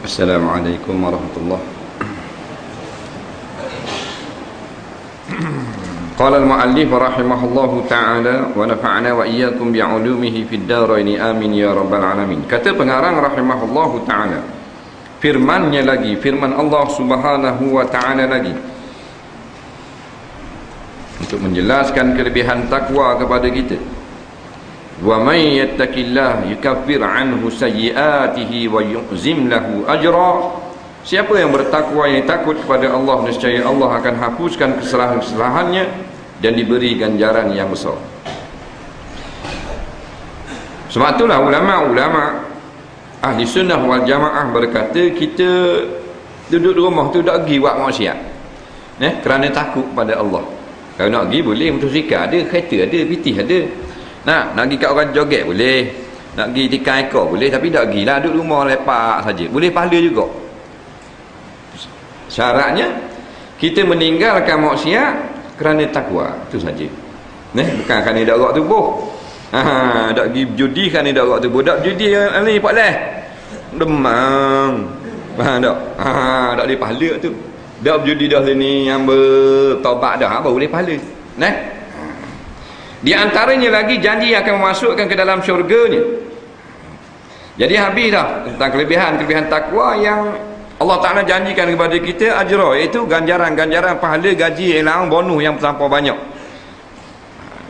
Assalamualaikum warahmatullahi. Qala al-muallif rahimahullahu ta'ala wa nafa'ana wa iyyakum bi'ulumihi fid dharain amin ya rabbal alamin. Kata pengarang rahimahullahu ta'ala, firman-Nya lagi, firman Allah Subhanahu wa ta'ala lagi, untuk menjelaskan kelebihan takwa kepada kita. Wa may yattaqillah yukaffir anhu sayyi'atihi wa yu'zim lahu ajra. Siapa yang bertakwa, yang takut kepada Allah, nescaya Allah akan hapuskan kesalahan-kesalahannya dan diberi ganjaran yang besar. Sebab itulah ulama-ulama ahli sunnah wal jamaah berkata, kita duduk di rumah tu tak pergi buat maksiat, kerana takut pada Allah. Kalau nak pergi boleh, motosikal ada, kereta ada, pitih ada. Nak pergi kat orang joget boleh, nak pergi tikar ekor boleh, tapi tak pergilah duduk rumah lepak saja. Boleh pahala juga. Syaratnya kita meninggalkan maksiat kerana takwa, itu saja. Bukan kerana dak gerak tubuh. Dak pergi judi kerana dak gerak tubuh. Dak judi ni pak leh. Demam. Faham tak? Dak boleh pahala tu. Dak berjudi dah ni yang bertaubat dah, baru boleh pahala. Di antaranya lagi janji akan memasukkan ke dalam syurganya. Jadi habis dah tentang kelebihan takwa yang Allah Ta'ala janjikan kepada kita, ajra, iaitu ganjaran-ganjaran, pahala, gaji, elang, bonus yang terlampau banyak.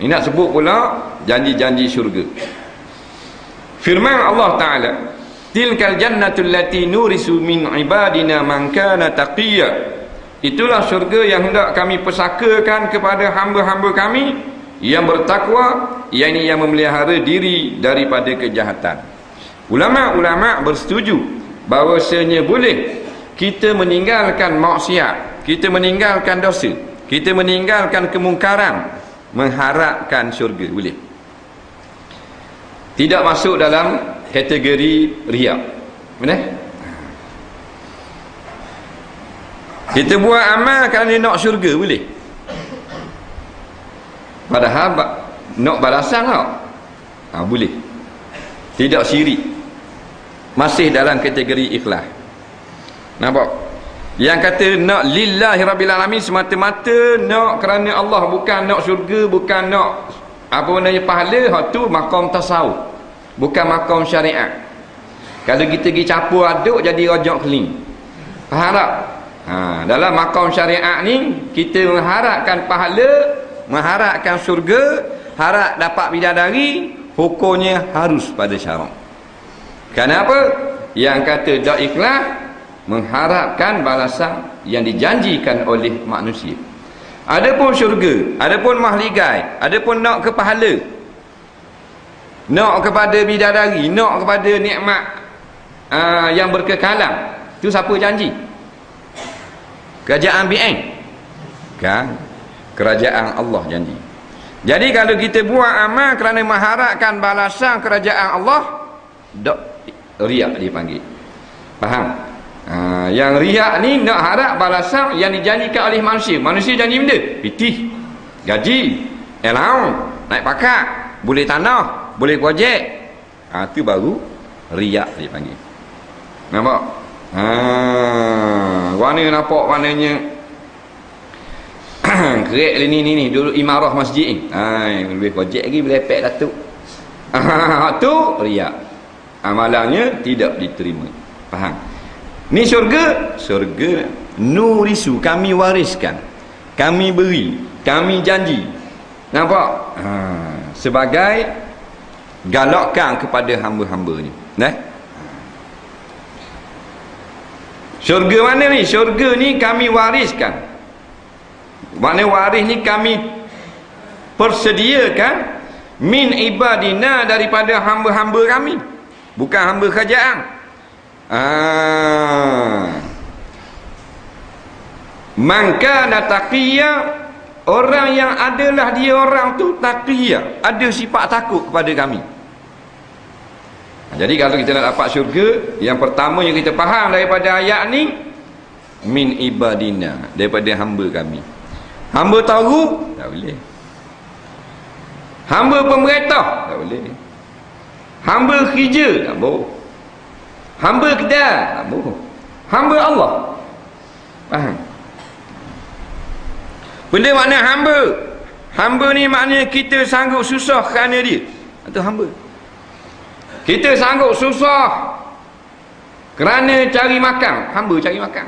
Ini nak sebut pula janji-janji syurga. Firman Allah Ta'ala, tilkal jannatul lati nurisu min ibadina man kana taqiyya. Itulah syurga yang hendak kami pesakakan kepada hamba-hamba kami yang bertakwa, yang memelihara diri daripada kejahatan. Ulama-ulama bersetuju bahawasanya boleh kita meninggalkan maksiat, kita meninggalkan dosa, kita meninggalkan kemungkaran, mengharapkan syurga, boleh. Tidak masuk dalam kategori riak. Benar? Kita buat amal kerana nak syurga, boleh. Padahal nak balasan tak? Boleh. Tidak syirik. Masih dalam kategori ikhlas. Nampak? Yang kata nak lillahi rabbil alamin, semata-mata nak kerana Allah, bukan nak syurga, bukan nak apa namanya pahala, tu maqam tasawuf, bukan maqam syariat. Kalau kita pergi capur aduk jadi rojak keling. Faham tak? Dalam maqam syariat ni kita mengharapkan pahala, mengharapkan syurga, harap dapat bidadari, hukumnya harus pada syarak. Kenapa? Yang kata dak ikhlas, mengharapkan balasan yang dijanjikan oleh manusia. Adapun syurga, adapun mahligai, adapun nak ke pahala, nak kepada bidadari, nak kepada nikmat yang berkekalan, tu siapa janji? Kerajaan BN? Kan? Kerajaan Allah janji. Jadi kalau kita buat amal kerana mengharapkan balasan kerajaan Allah, dak riak dipanggil. Faham? Yang riak ni nak harap balasan yang dijanjikan oleh manusia. Manusia janji benda, pitih, gaji, allowance, naik pakat, boleh tanah, boleh projek. Tu baru riak dipanggil. Nampak? Warna nampak warnanya kerek ni dulu imarah masjid ni. Lebih projek lagi, boleh lepek datuk. Tu riak. Amalannya tidak diterima. Faham? Ni syurga, syurga nurisu, kami wariskan, kami beri, kami janji. Nampak? Sebagai galakkan kepada hamba-hambanya. Syurga mana ni? Syurga ni kami wariskan. Maknanya waris ni kami persediakan min ibadina, daripada hamba-hamba kami, bukan hamba kerajaan. Man kana taqiyya, orang yang adalah dia orang tu taqiyya, ada sifat takut kepada kami. Jadi kalau kita nak dapat syurga, yang pertama yang kita faham daripada ayat ni, min ibadina, daripada hamba kami. Hamba tahu tak boleh. Hamba pemerintah tak boleh. Hamba kerja tak boleh. Hamba kedai tak boleh. Hamba Allah. Faham? Benda makna hamba. Hamba ni maknanya kita sanggup susah kerana dia. Itu hamba. Kita sanggup susah kerana cari makan. Hamba cari makan.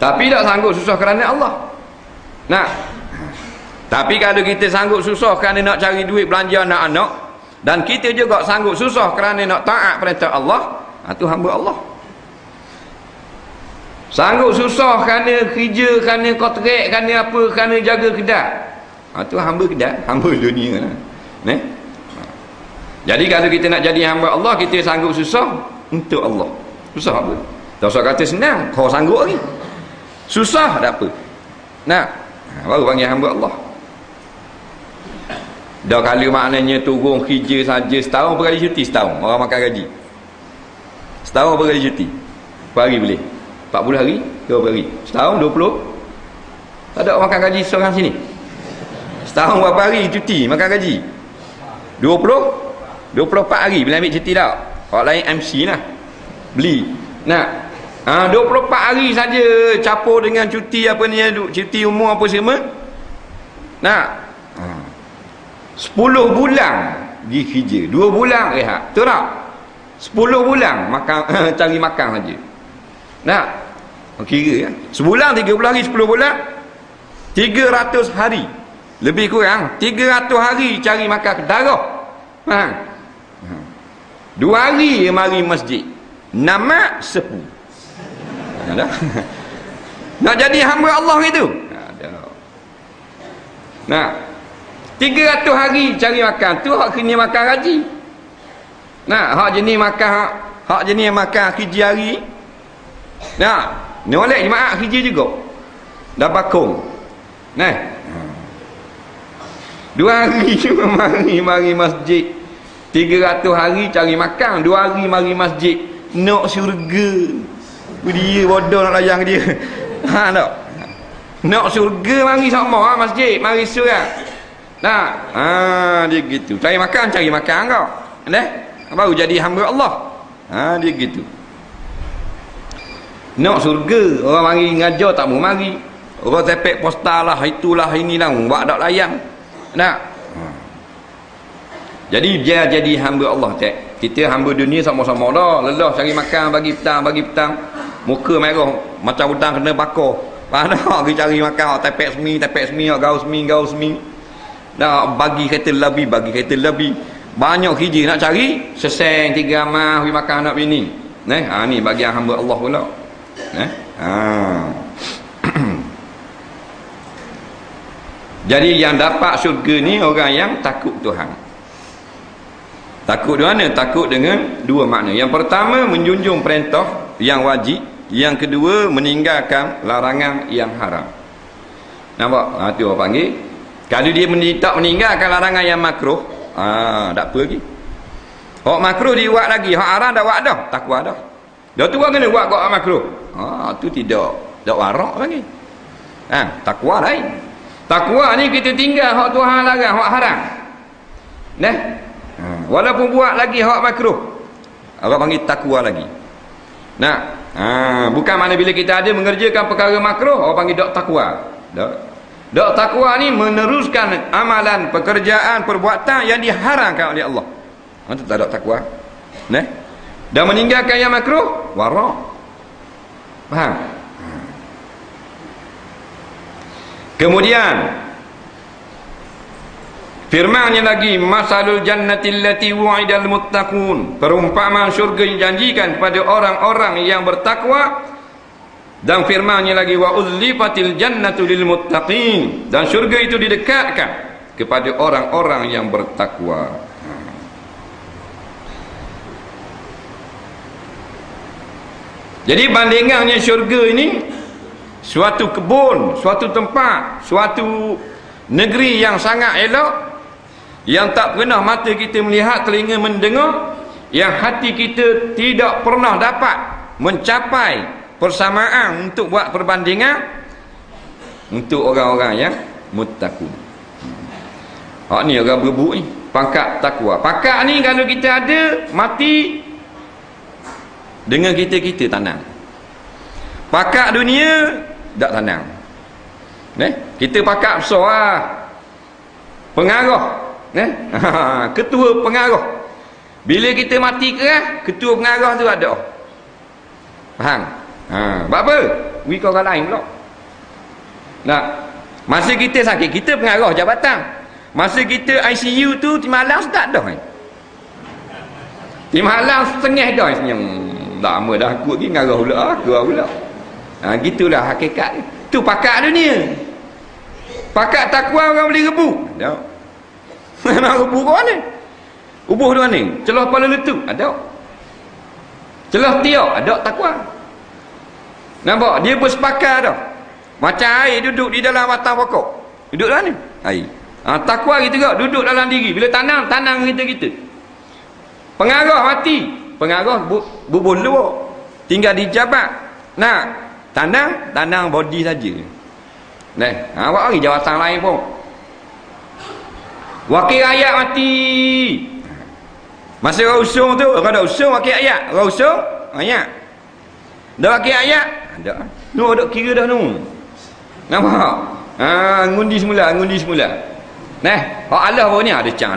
Tapi tak sanggup susah kerana Allah. Nah, tapi kalau kita sanggup susah kerana nak cari duit belanja anak-anak, dan kita juga sanggup susah kerana nak taat perintah Allah, itu hamba Allah. Sanggup susah kerana kerja, kerana kontrak, kerana apa, kerana jaga kedai, itu hamba kedai, hamba dunia lah. Jadi kalau kita nak jadi hamba Allah, kita sanggup susah untuk Allah. Susah apa? Tak usah kata senang, kau sanggup lagi. Susah tak apa. Nah, baru panggil hamba Allah. Dah kalau maknanya turun kerja saja setahun berkali cuti setahun. Orang makan gaji. Setahun berkali cuti. Berapa hari boleh? 40 hari? 20 hari? Setahun 20? Tak ada orang makan gaji seorang sini. Setahun berapa hari cuti makan gaji? 20? 24 hari bila ambil cuti tak? Orang lain MC lah. Beli. Nah, 24 hari saja capur dengan cuti apa ni, cuti umur apa semua. Nah, 10 bulan pergi kerja, 2 bulan rehat. Betul tak? 10 bulan makan cari makan saja. Nah, kira kan? Sebulan 30 hari, 10 bulan 300 hari. Lebih kurang 300 hari cari makan ke darah. Faham? 2 hari mari masjid. Nama sepu. Ada? Nak jadi hamba Allah itu? Ada. Nah, 300 hari cari makan tu hak kena makan gaji. Nah, hak jenis makan hak jenis makan kerja hari. Nah, nolak jemaah kerja juga. Dah bakung. Nah. 2 hari mari masjid. 300 hari cari makan, 2 hari mari masjid. Nak syurga. Dia bodoh nak layang dia. Ha tak? Nak syurga mari sama masjid, mari surau. Nah, dia gitu. Cari makan kau. Dah? Baru jadi hamba Allah. Dia gitu. Nak surga, orang mari ngajar tak mau mari. Orang tepek poster lah, itulah inilah, buat tak layang. Nah. Jadi dia jadi hamba Allah tak. Kita hamba dunia sama-sama dah. Lelah cari makan bagi petang. Muka merah macam udang kena bakar. Mana pergi cari makan, tepek semi, gaus semi. Nak bagi kereta lebih. Banyak kerja nak cari, seseng 3 amal, pergi makan anak bini. Ni bagian hamba Allah pula. Jadi yang dapat syurga ni orang yang takut Tuhan. Takut di mana? Takut dengan 2 makna. Yang pertama, menjunjung perintah yang wajib. Yang kedua, meninggalkan larangan yang haram. Nampak? Itu orang panggil. Kalau dia tak meninggalkan larangan yang makruh, tak apa lagi. Hak makruh dia buat lagi, hak haram dah buat dah, takwa dah. Dah tu orang kena buat hak makruh. Tu tidak warak lagi. Takwa lain. Takwa ni kita tinggal hak Tuhan larang, hak haram. Walaupun buat lagi hak makruh, orang panggil takwa lagi. Bukan mana bila kita ada mengerjakan perkara makruh, orang panggil dak takwa. Dak takwa ni meneruskan amalan, pekerjaan, perbuatan yang diharamkan oleh Allah. Itu tak dak takwa. Dan meninggalkan yang makruh, wara'. Faham? Kemudian firmannya lagi, masalul jannati allati wu'idal muttaqun, perumpamaan syurga yang dijanjikan kepada orang-orang yang bertakwa. Dan firmannya lagi, wa uzlifatil jannatu lil muttaqin, dan syurga itu didekatkan kepada orang-orang yang bertakwa. Jadi bandingannya syurga ini suatu kebun, suatu tempat, suatu negeri yang sangat elok, yang tak pernah mata kita melihat, telinga mendengar, yang hati kita tidak pernah dapat mencapai persamaan untuk buat perbandingan, untuk orang-orang yang muttaqun. Ni orang berebut ni, pangkat takwa. Pangkat ni kalau kita ada, mati dengan kita tanam. Pakak dunia tak tenang. Kita pakak besar lah. Pengarah, ketua pengarah. Bila kita mati kerah, ketua pengarah tu ada. Faham? Buat apa? We kau orang lain pula. Nah, masa kita sakit, kita pengarah jabatan. Masa kita ICU tu malam tak dah. Malam setengah dah senyum. Lama dah aku pergi ngarah pula, aku pula. Gitulah hakikat. Tu pakak dunia. Pakak takwa orang boleh rebu. Tak. Nak rebu kau mana? Ubuh tu mana? Celah kepala letup. Ada. Celah tiap. Ada takwa. Nampak? Dia bersepakat dah. Macam air duduk di dalam batang pokok. Duduk dalam ni? Air. Takwa kita juga duduk dalam diri. Bila tanam kita. Pengarah mati. Pengarah berbulu. Tinggal di jabat. Nak tanam body saja. Awak lagi jawatan lain pun. Wakil rakyat mati. Masa orang usung tu, orang dah usung wakil rakyat. Orang usung rakyat. Dah wakil rakyat ada. Nu duk kira dah nu. Nampak? Ngundi semula. Hak Allah pun ni ada cang.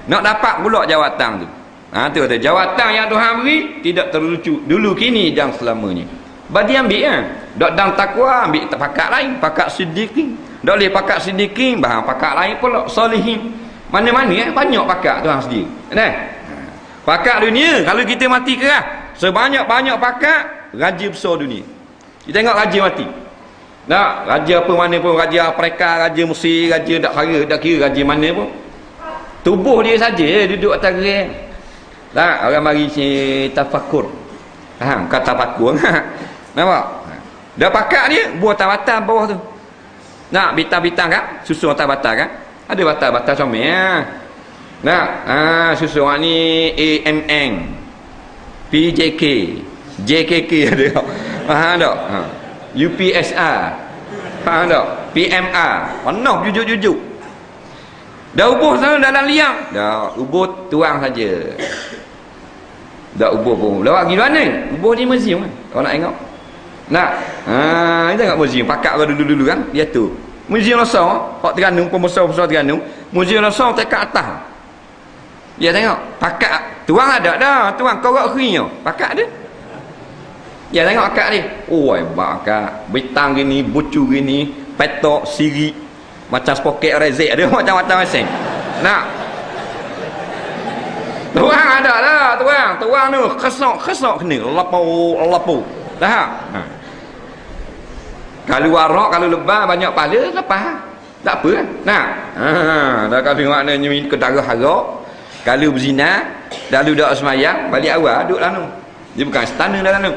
Nak dapat pula jawatan tu. Tu kata jawatan yang Tuhan beri tidak terlucu dulu kini dan selamanya. Bagi ambil kan. Dok dang takwa ambil pakak lain, pakak siddiqin. Dok boleh pakak siddiqin, bahan pakak lain pula solihin. Mana-mana banyak pakak Tuhan sendiri. Pakak dunia kalau kita mati kerah, sebanyak-banyak pakak raja besar dunia. Kita tengok raja mati. Raja apa mana pun, raja Afrika, raja Mesir, raja tak kira raja mana pun. Tubuh dia saja duduk atas gerang. Orang mari tafakur. Faham? Kata tafakur. Nampak? Dah pakak dia, buah batang bawah tu. Bintang-bintang kan? Susun atas batang kan? Ada batang-batang comel. Susun ni AMN, PJK, JKK ada. Faham tak? UPSR. Faham tak? PMR. Penuh jujuk-jujuk. Dah ubuh sana dalam liang. Dah ubuh tuang saja. Dah ubuh pun. Lawak pergi mana? Ubuh di museum kan? Kau nak tengok? Kita tengok museum. Pakak kau dulu-dulu kan? Dia tu. Museum Lasong. Hak Terengganu, pembesar-besar Terengganu. Museum Lasong tekat atas. Dia tengok. Pakak. Tuang ada dah. Tuang korok kering. Pakak dia. Dia tengok akak dia. Oh, hebat akak. Bintang gini, bucu gini, petok, siri. Macam spoket rezek ada macam-macam mesin. Tuang ada dah, tuang tu kesok kena lapu. Dah. Kalau warak, kalau lebah banyak pala lepas. Tak apa kan? Dah kalau maknanya kedarah harak, kalau berzina, lalu dak semayang, balik awal duduk lalu. Dia bukan istana dah lalu.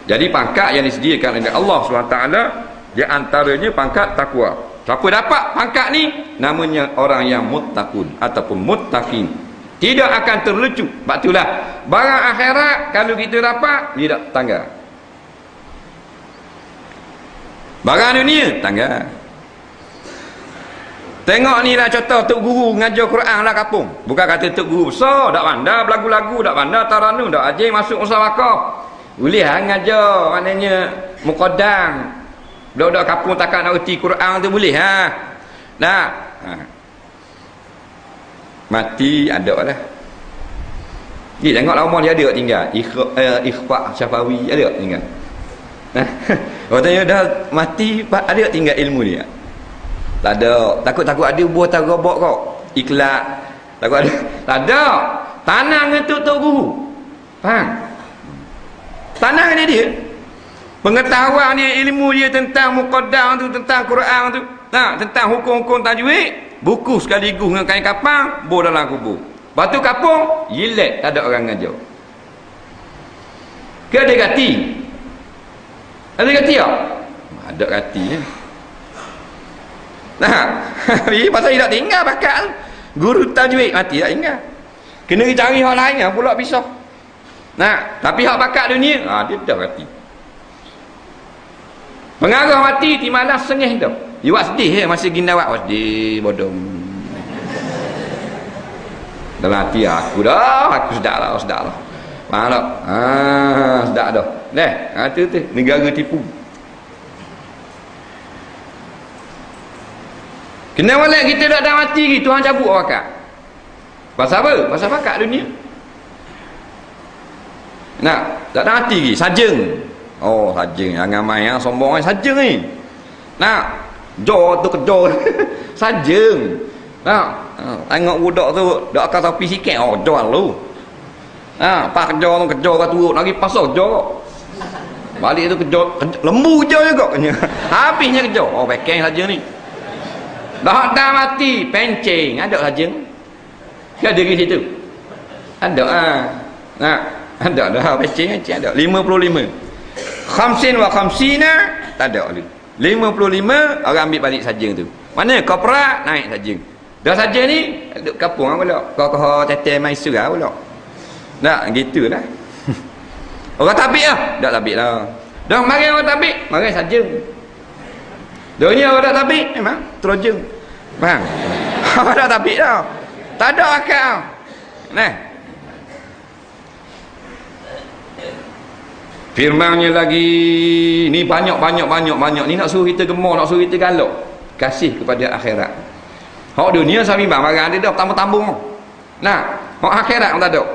Jadi pangkat yang disediakan oleh Allah SWT di antaranya pangkat takwa. Siapa dapat pangkat ni namanya orang yang muttaqun ataupun muttaqin. Tidak akan terlucu. Sebab itulah barang akhirat kalau kita dapat tidak tangga. Barang dunia tangga. Tengok ni lah contoh tok guru ngajar Quran lah kampung. Bukan kata tok guru besar, dak pandai belagu-lagu, dak pandai taranum, dak ajar masuk musyawarah. Boleh ngajar maknanya muqaddam. Budak-budak kampung takkan nak erti Quran tu boleh mati ada lah. Dia tengok lama dia ada tinggal ikhfa syafawi ada tinggal. Katanya dah mati ada tinggal ilmu dia. Tak ada. Takut-takut ada buah tak robok kau. Ikhlas. Takut ada. Tak ada. Tanang untuk tok guru. Faham? Tanang dia. Pengetahuan dia, ilmu dia tentang muqaddam tu, tentang Quran tu, tentang hukum-hukum tajwid, buku sekaligus dengan kain kapang, bor dalam kubur. Batu kapung, yilet, tak ada orang ngajar. Ke ada gati? Ada gati tak? Ada gati ni. Pasal dia tak tinggal bakat tu. Guru tajwid mati tak tinggal. Kena cari hal lain pula pisah. Tapi hak bakat dunia, dia dah gati. Pengarah mati di malam sengih tu. Dia buat sedih masih gindawat. Sedih bodoh. Dalam hati aku dah, aku sedar lah. Faham tak? Sedap dah. Tu negara tipu. Kena malam kita tak ada mati lagi, Tuhan cabut bakat. Pasal apa? Pasal bakat dunia. Nak, tak ada mati lagi, sajeng. Oh, sajeng. Jangan main yang sombong, sajeng ni. Nak, jor tu kejor. Sajeng. Nak, tengok budak tu, dak akan topi sikit. Oh, jor lu. Pak kejor tu, kejor kat turut. Lagi pasal jor. Balik tu kejor, lembu kejor juga. Habisnya kejor. Oh, pekeng saja ni. Dah mati, pencing. Ada saja. Dia ada di situ. Ada ada dah pencing ada. 55. Khamsin wa khamsina tak ada lagi. 55 orang ambil balik sajeng tu. Mana kopra naik sajeng. Dah sajeng ni duduk kampung pula. Kau tetel mai surau pula. Nak gitulah. Orang tabik lah. Tak tabik lah. Dah mari orang tabik, mari sajeng. Dunia orang tak tabik memang terojeng. Faham? Orang tak tabik dah. Tak ada akal. Nah. Firman-Nya lagi ni banyak ni nak suruh kita gemar, nak suruh kita galak. Kasih kepada akhirat. Hak dunia sabi bang barang dia dah tambung-tambung. Nah, hak akhirat tak ada.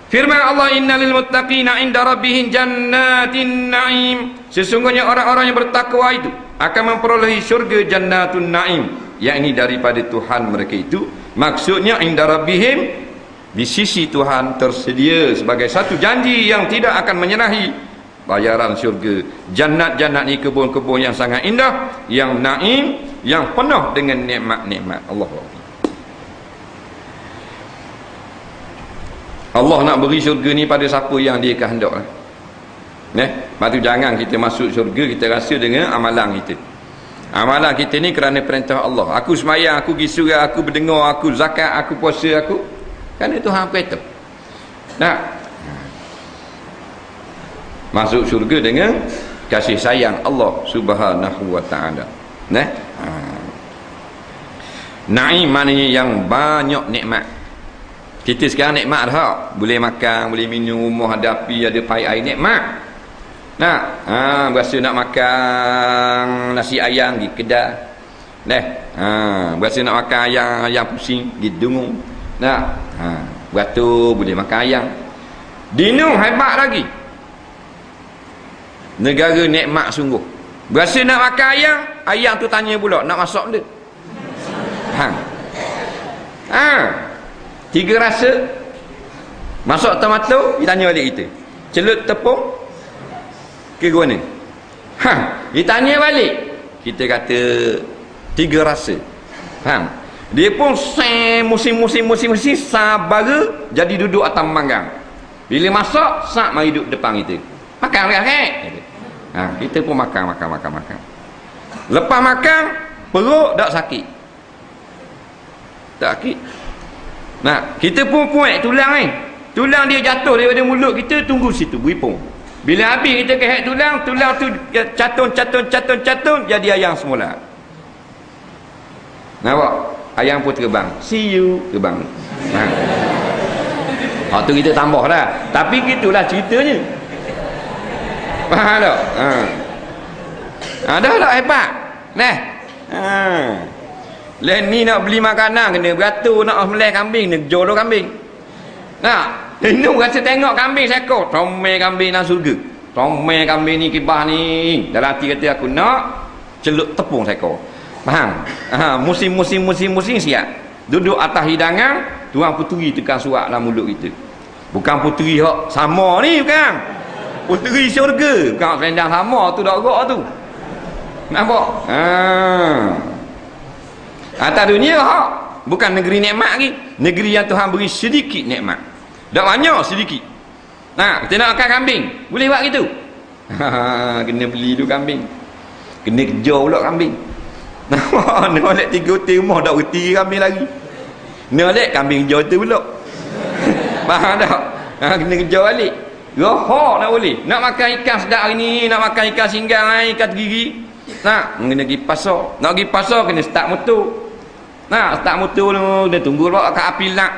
Firman Allah, innalil muttaqina inda rabbihim jannatin na'im. Sesungguhnya orang-orang yang bertakwa itu akan memperolehi syurga jannatun na'im, yakni daripada Tuhan mereka itu. Maksudnya inda rabbihim, di sisi Tuhan tersedia sebagai satu janji yang tidak akan menyerahi bayaran syurga. Jannat-jannat ni kebun-kebun yang sangat indah, yang na'im, yang penuh dengan nikmat-nikmat. Allah nak beri syurga ni pada siapa yang dia kehendak. Lepas tu jangan kita masuk syurga kita rasa dengan amalan kita. Amalan kita ni kerana perintah Allah. Aku semayang, aku pergi surau, aku berdengar, aku zakat, aku puasa, aku kerana Tuhan perintah. Nah, masuk syurga dengan kasih sayang Allah Subhanahu wa taala. Naim maknanya yang banyak nikmat. Kita sekarang nikmat dah. Boleh makan, boleh minum, rumah ada api, ada pai air, nikmat. Nah, berasa nak makan nasi ayam pergi kedai. Berasa nak makan ayam pusing pergi dengung. Nah, beratur boleh makan ayam. Dinung hebat lagi. Negara nikmat sungguh. Berasa nak makan ayam tu tanya pula nak masak dia. Tiga rasa. Masak tomato, dia tanya balik kita. Celut tepung ke mana? Dia tanya balik. Kita kata tiga rasa. Faham? Dia pun musim sabar jadi duduk atas manggang. Bila masak, sak mari duduk depan kita. Makan kan? Kita pun makan. Lepas makan, perut tak sakit. Tak sakit. Nah, kita pun puak tulang ni. Tulang dia jatuh daripada mulut kita, tunggu situ beripung. Bila habis kita kehat tulang tu catun jadi ayam semula. Nampak? Ayam pun terbang. See you, terbang. Tu kita tambah dah. Tapi gitulah ceritanya. Faham tak? Dah tak hebat. Lain ni nak beli makanan kena beratur, nak melih kambing kena jolo kambing. Ini rasa tengok kambing seekor, comel kambing dalam surga. Comel kambing ni kibah ni. Dalam hati kata aku nak celup tepung seekor. Faham? Musim siap. Duduk atas hidangan, tuan puteri tekan surat dalam mulut kita. Bukan puteri hak sama ni, bukan. Puteri syurga, bukan selendang sama tu dak gerak tu. Nampak? Atas dunia bukan negeri nikmat lagi. Negeri yang Tuhan beri sedikit nikmat. Tak banyak, sedikit. Kita nak makan kambing, boleh buat gitu? Kena beli dulu kambing. Kena kejar pula kambing. Nak 3 hotel rumah tak reti kambing lagi. Nak kambing kejar tu pula. Faham tak? Kena kejar balik. Rohok nak boleh. Nak makan ikan sedap hari ni, nak makan ikan singgang, ikan tergigi. Kena pergi pasar. Nak pergi pasar kena start motor. Start motor dulu, dia tunggu pula kat api lak.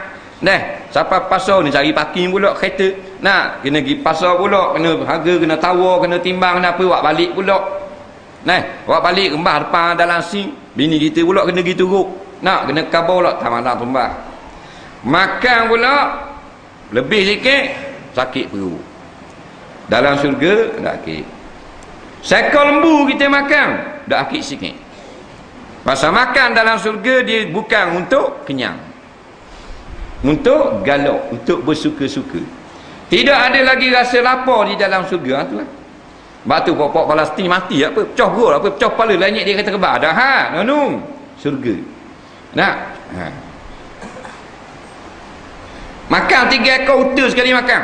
Siapa pasar ni cari parking pula kereta. Nah, kena pergi pasar pula, kena harga, kena tawar, kena timbang, kena apa, buat balik pula. Buat balik kembah depan dalam sing. Bini kita pula kena pergi turut. Kena khabar pula, tak malam tumbah. Makan pula lebih sikit, sakit perut. Dalam syurga tak sakit. Seekor lembu kita makan, dah sakit sikit. Pasal makan dalam syurga dia bukan untuk kenyang, untuk galak, untuk bersuka-suka. Tidak ada lagi rasa lapar di dalam syurga. Itulah. Batu pokok Palestin mati apa, pecah gol apa, pecah kepala, langit dia kata kebar dah. Nunung syurga. Makan 3 ekor unta sekali makan.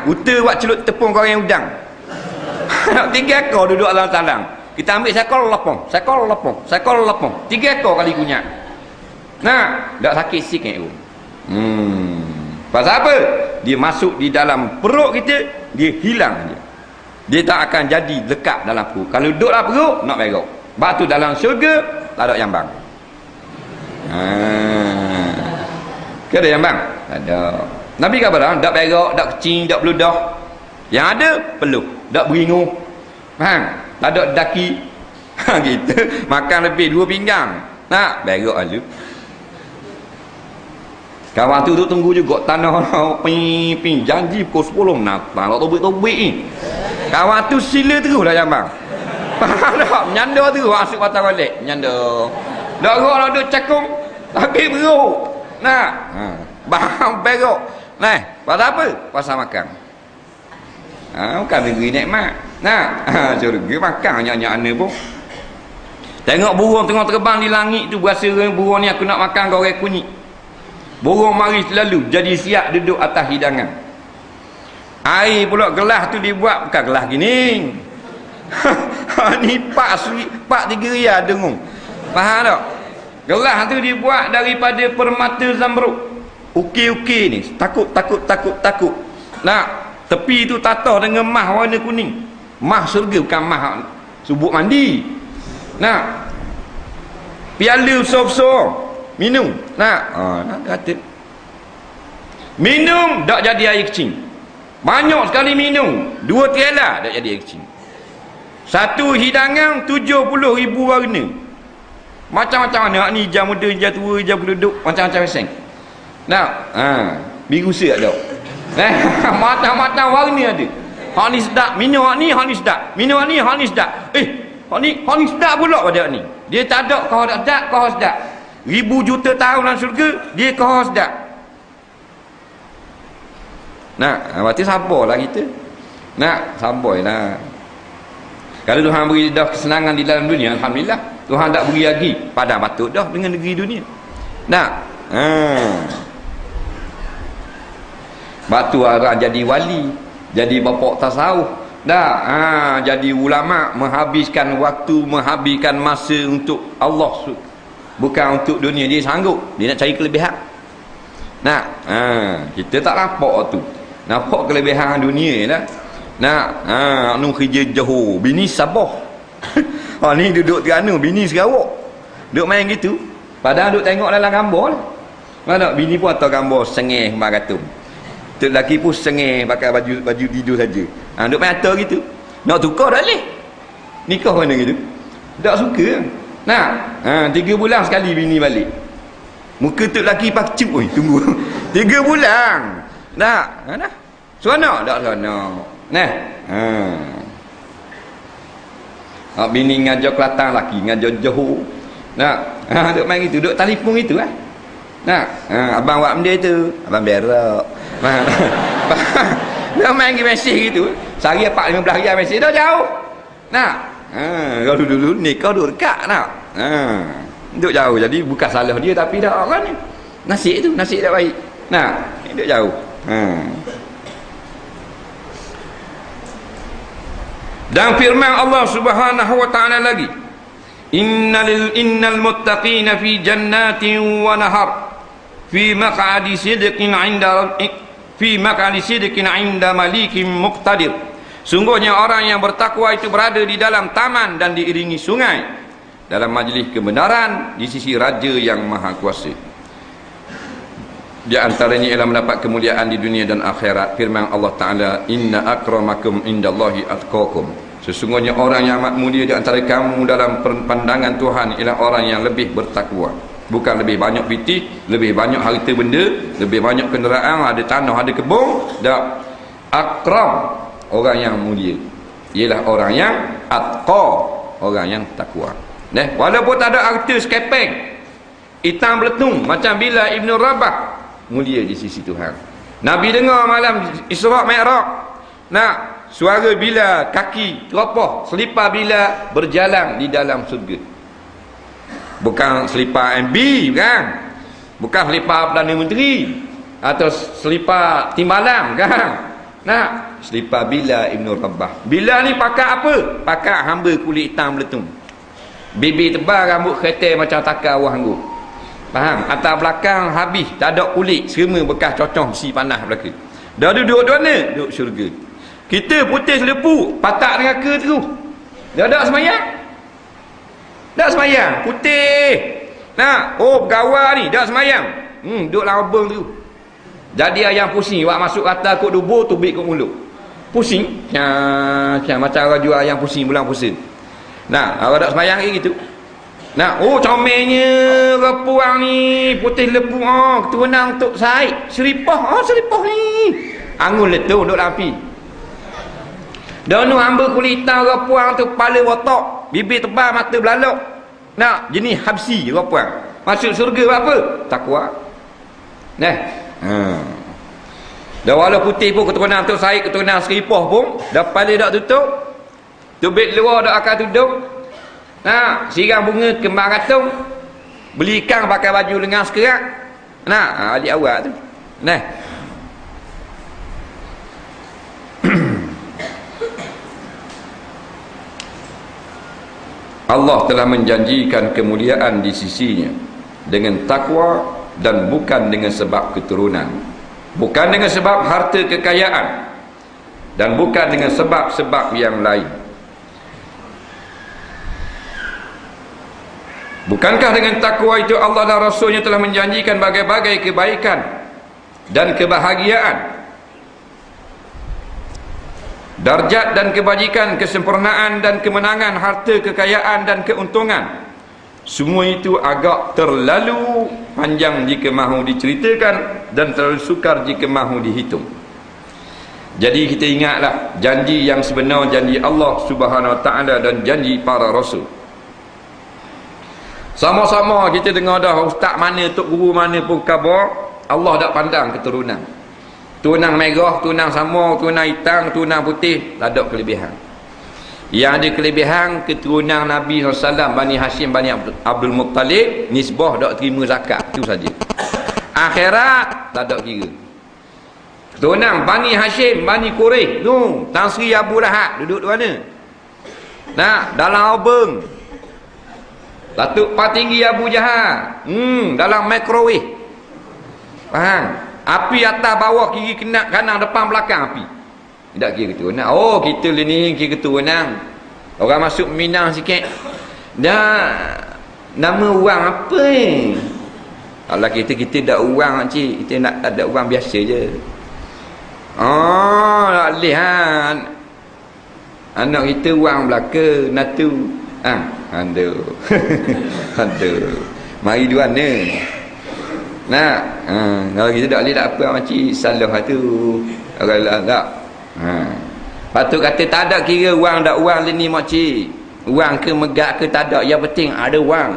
Unta buat celup tepung goreng udang. 3 ekor duduk dalam talang. Kita ambil sekol lepong, sekol lepong, sekol lepong. 3 ekor kali kunyak. Tak sakit sikit pun. Pasal apa? Dia masuk di dalam perut kita, dia hilang dia. Dia tak akan jadi lekat dalam perut. Kalau duduk dalam perut, nak berok. Batu dalam syurga, tak ada yang bang. Ke ada yang bang? Tak ada. Nabi kata, tak berok, tak kecing, tak beludah. Yang ada, peluh. Tak beringuh. Tak ada daki. Gitu. Makan lebih 2 pinggang. Berok aja. Kawan tu tunggu juga tanah ping janji pukul 10 nak tobik-tobik ni. Kawan tu sila terus dah jambang. Tak menyanda terus masuk patah balik. Menyanda. Dak orang duk cakung tapi beruk. Bahang beruk. Pasal apa? Pasal makan. Bukan negeri nikmat. Syurga makan nyak-nyak ana pun. Tengok burung tengah terbang di langit tu, berasa burung ni aku nak makan goreng kunyit. Burung mari selalu jadi siap duduk atas hidangan. Air pula gelas tu dibuat bukan gelas gini. Ni pak 3 riyal dengung. Faham tak? Gelas tu dibuat daripada permata zamrud. Ukir-ukir ni, takut. Tepi tu tatah dengan mah warna kuning. Mah syurga, bukan mah subuk mandi. Piala besar-besar minum. Kata minum tak jadi air kecing. Banyak sekali minum, 2 tiala tak jadi air kecing. Satu hidangan 70,000 warna. Macam-macam warna. Ni hijau muda, hijau tua, hijau penduduk, macam-macam meseng. Biru set ada. Macam-macam warna ada. Hak ni sedap, minum hak ni sedap. Minum hak ni sedap. Hak ni sedap pula pada hak ni. Dia tak ada kau tak sedap, kau sedap. 1000 juta tahun dalam syurga, dia kau sedap. Berarti sabarlah kita. Sabarlah. Kalau Tuhan beri dah kesenangan di dalam dunia, alhamdulillah. Tuhan tak beri lagi, padahal patut dah dengan negeri dunia. Batu orang jadi wali, jadi bapak tasawuf. Jadi ulama, menghabiskan waktu, menghabiskan masa untuk Allah, bukan untuk dunia. Dia sanggup, dia nak cari kelebihan. Kita tak nampak tu. Nampak kelebihan dunia lah. Anu kerja Johor, bini Sabah. Ni duduk Terengganu, bini Sarawak. Duduk main gitu. Padahal duduk tengok dalam gambar lah. Mana bini pun atau gambar sengih Maratum. Tok lelaki pun sengih pakai baju tidur saja. Duduk main atas gitu. Nak tukar dah leh. Nikah mana gitu. Tak suka. 3 bulan sekali bini balik. Muka tok lelaki pakcuk oi, tunggu. 3 bulan. Seronok tak seronok. Bini ngajar Kelantan, laki ngajar Johor. Duk main gitu, duk telefon gitu lah. Abang buat benda tu, abang berak. Dia main mesej gitu. Sehari 4-15 hari mesej dah jauh. Kalau dulu nikah duduk dekat duduk jauh. Jadi bukan salah dia, tapi dah orang ni nasib tu, nasib tak baik. Duduk jauh. Dan firman Allah Subhanahu wa taala lagi, innal muttaqina fi jannatin wa nahar fi maq'adi sidqin 'inda malikin muqtadir. Sungguhnya orang yang bertakwa itu berada di dalam taman dan diiringi sungai dalam majlis kebenaran di sisi raja yang maha kuasa. Di antaranya ialah mendapat kemuliaan di dunia dan akhirat. Firman Allah Ta'ala, inna akramakum indallahi atqakum. Sesungguhnya orang yang amat mulia di antara kamu dalam pandangan Tuhan ialah orang yang lebih bertakwa. Bukan lebih banyak piti, lebih banyak harta benda, lebih banyak kenderaan, ada tanah, ada kebun. Dan akram, orang yang mulia, ialah orang yang atqa, orang yang takwa. Walaupun tak ada harta sekepeng, hitam beletung macam Bilal Ibn Rabah, mulia di sisi Tuhan. Nabi dengar malam Isra' Mi'raj, suara Bilal, kaki teropah, selipar Bilal berjalan di dalam surga. Bukan selipar MB, bukan selipar Perdana Menteri atau selipar Timbalan, selipar Bilal Ibn Rabah. Bilal ni pakai apa? Pakai hamba kulit hitam beletung, bibir tebal, rambut kereta macam takar awah anggur. Faham? Atas belakang habis, tak ada kulit, semua bekas cocong besi panas belakang. Dah duduk mana? Duduk syurga. Kita putih selepu, patak neraka terus. Dah ada semayang? Dah semayang, putih. Bergawar ni, dah semayang. Duduk labang tu. Jadi ayam pusing, buat masuk kata kot dubur, tubik kot mulut. Pusing. Macam orang jual ayam pusing, bulan pusing. Orang dah semayang gitu. Comelnya repuang ni, putih lepu, keturunan Tok Said, Seripah, Seripah ni. Angun letup duduk lampi. Danu hamba kulit hitam repuang tu, kepala watak, bibir tebal, mata belalok. Jenis habsi repuang. Masuk surga buat apa? Takwa. Dah walau putih pun, keturunan Tok Said, keturunan Seripah pun, dah kepala dak tutup, tubik luar dak akan tudung. Sirang bunga kembang ratung, beli ikan pakai baju lengan sekerak. Adik awak tu. Allah telah menjanjikan kemuliaan di sisinya dengan takwa dan bukan dengan sebab keturunan, bukan dengan sebab harta kekayaan, dan bukan dengan sebab-sebab yang lain. Bukankah dengan takwa itu Allah dan Rasulnya telah menjanjikan bagai-bagai kebaikan dan kebahagiaan, darjat dan kebajikan, kesempurnaan dan kemenangan, harta, kekayaan dan keuntungan. Semua itu agak terlalu panjang jika mahu diceritakan dan terlalu sukar jika mahu dihitung. Jadi kita ingatlah janji yang sebenar, janji Allah Subhanahu Wa Taala dan janji para rasul. Sama-sama kita dengar dah, ustaz mana, tok guru mana pun khabar, Allah tak pandang keturunan. Turunan merah, turunan sama, turunan hitam, turunan putih, tak ada kelebihan. Yang ada kelebihan keturunan Nabi SAW, Bani Hashim, Bani Abdul Muttalib, nisbah tak terima zakat, itu saja. Akhirat tak ada kira. Keturunan Bani Hashim, Bani Quraisy, tu Tan Sri Abu Lahab duduk di mana? Dalam obeng. Datuk Patinggi Abu Jahal, dalam microwave. Faham? Api atas bawah, kiri kanan depan belakang api. Tak kira keturunan. Kita ni kira keturunan. Orang masuk Minang sikit, dah nama orang apa ni? Allah kita tak orang cik, kita nak ada orang biasa je. Tak boleh anak kita orang Melaka, Natu. Aduh. Mari dua ni. Kalau kita tak boleh tak apa makcik, salah tu. Orang tak. Patut kata tak ada kira wang tak wang ni makcik. Wang ke megak ke tak ada, yang penting ada wang.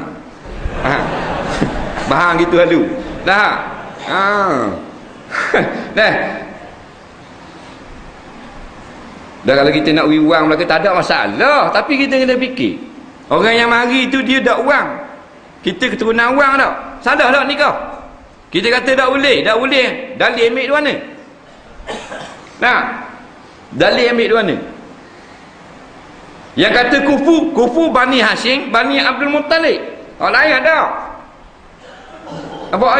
Bahang gitu lalu. Dah. Dah kalau kita nak wang Melaka tak ada masalah, tapi kita kena fikir. Orang yang mari tu dia tak wang. Kita keturunan wang tak? Salah tak nikah? Kita kata tak boleh, tak boleh. Dalil ambil di mana? Dalil ambil di mana? Yang kata kufu Bani Hashim, Bani Abdul Muttalib. Orang lain ada. Apa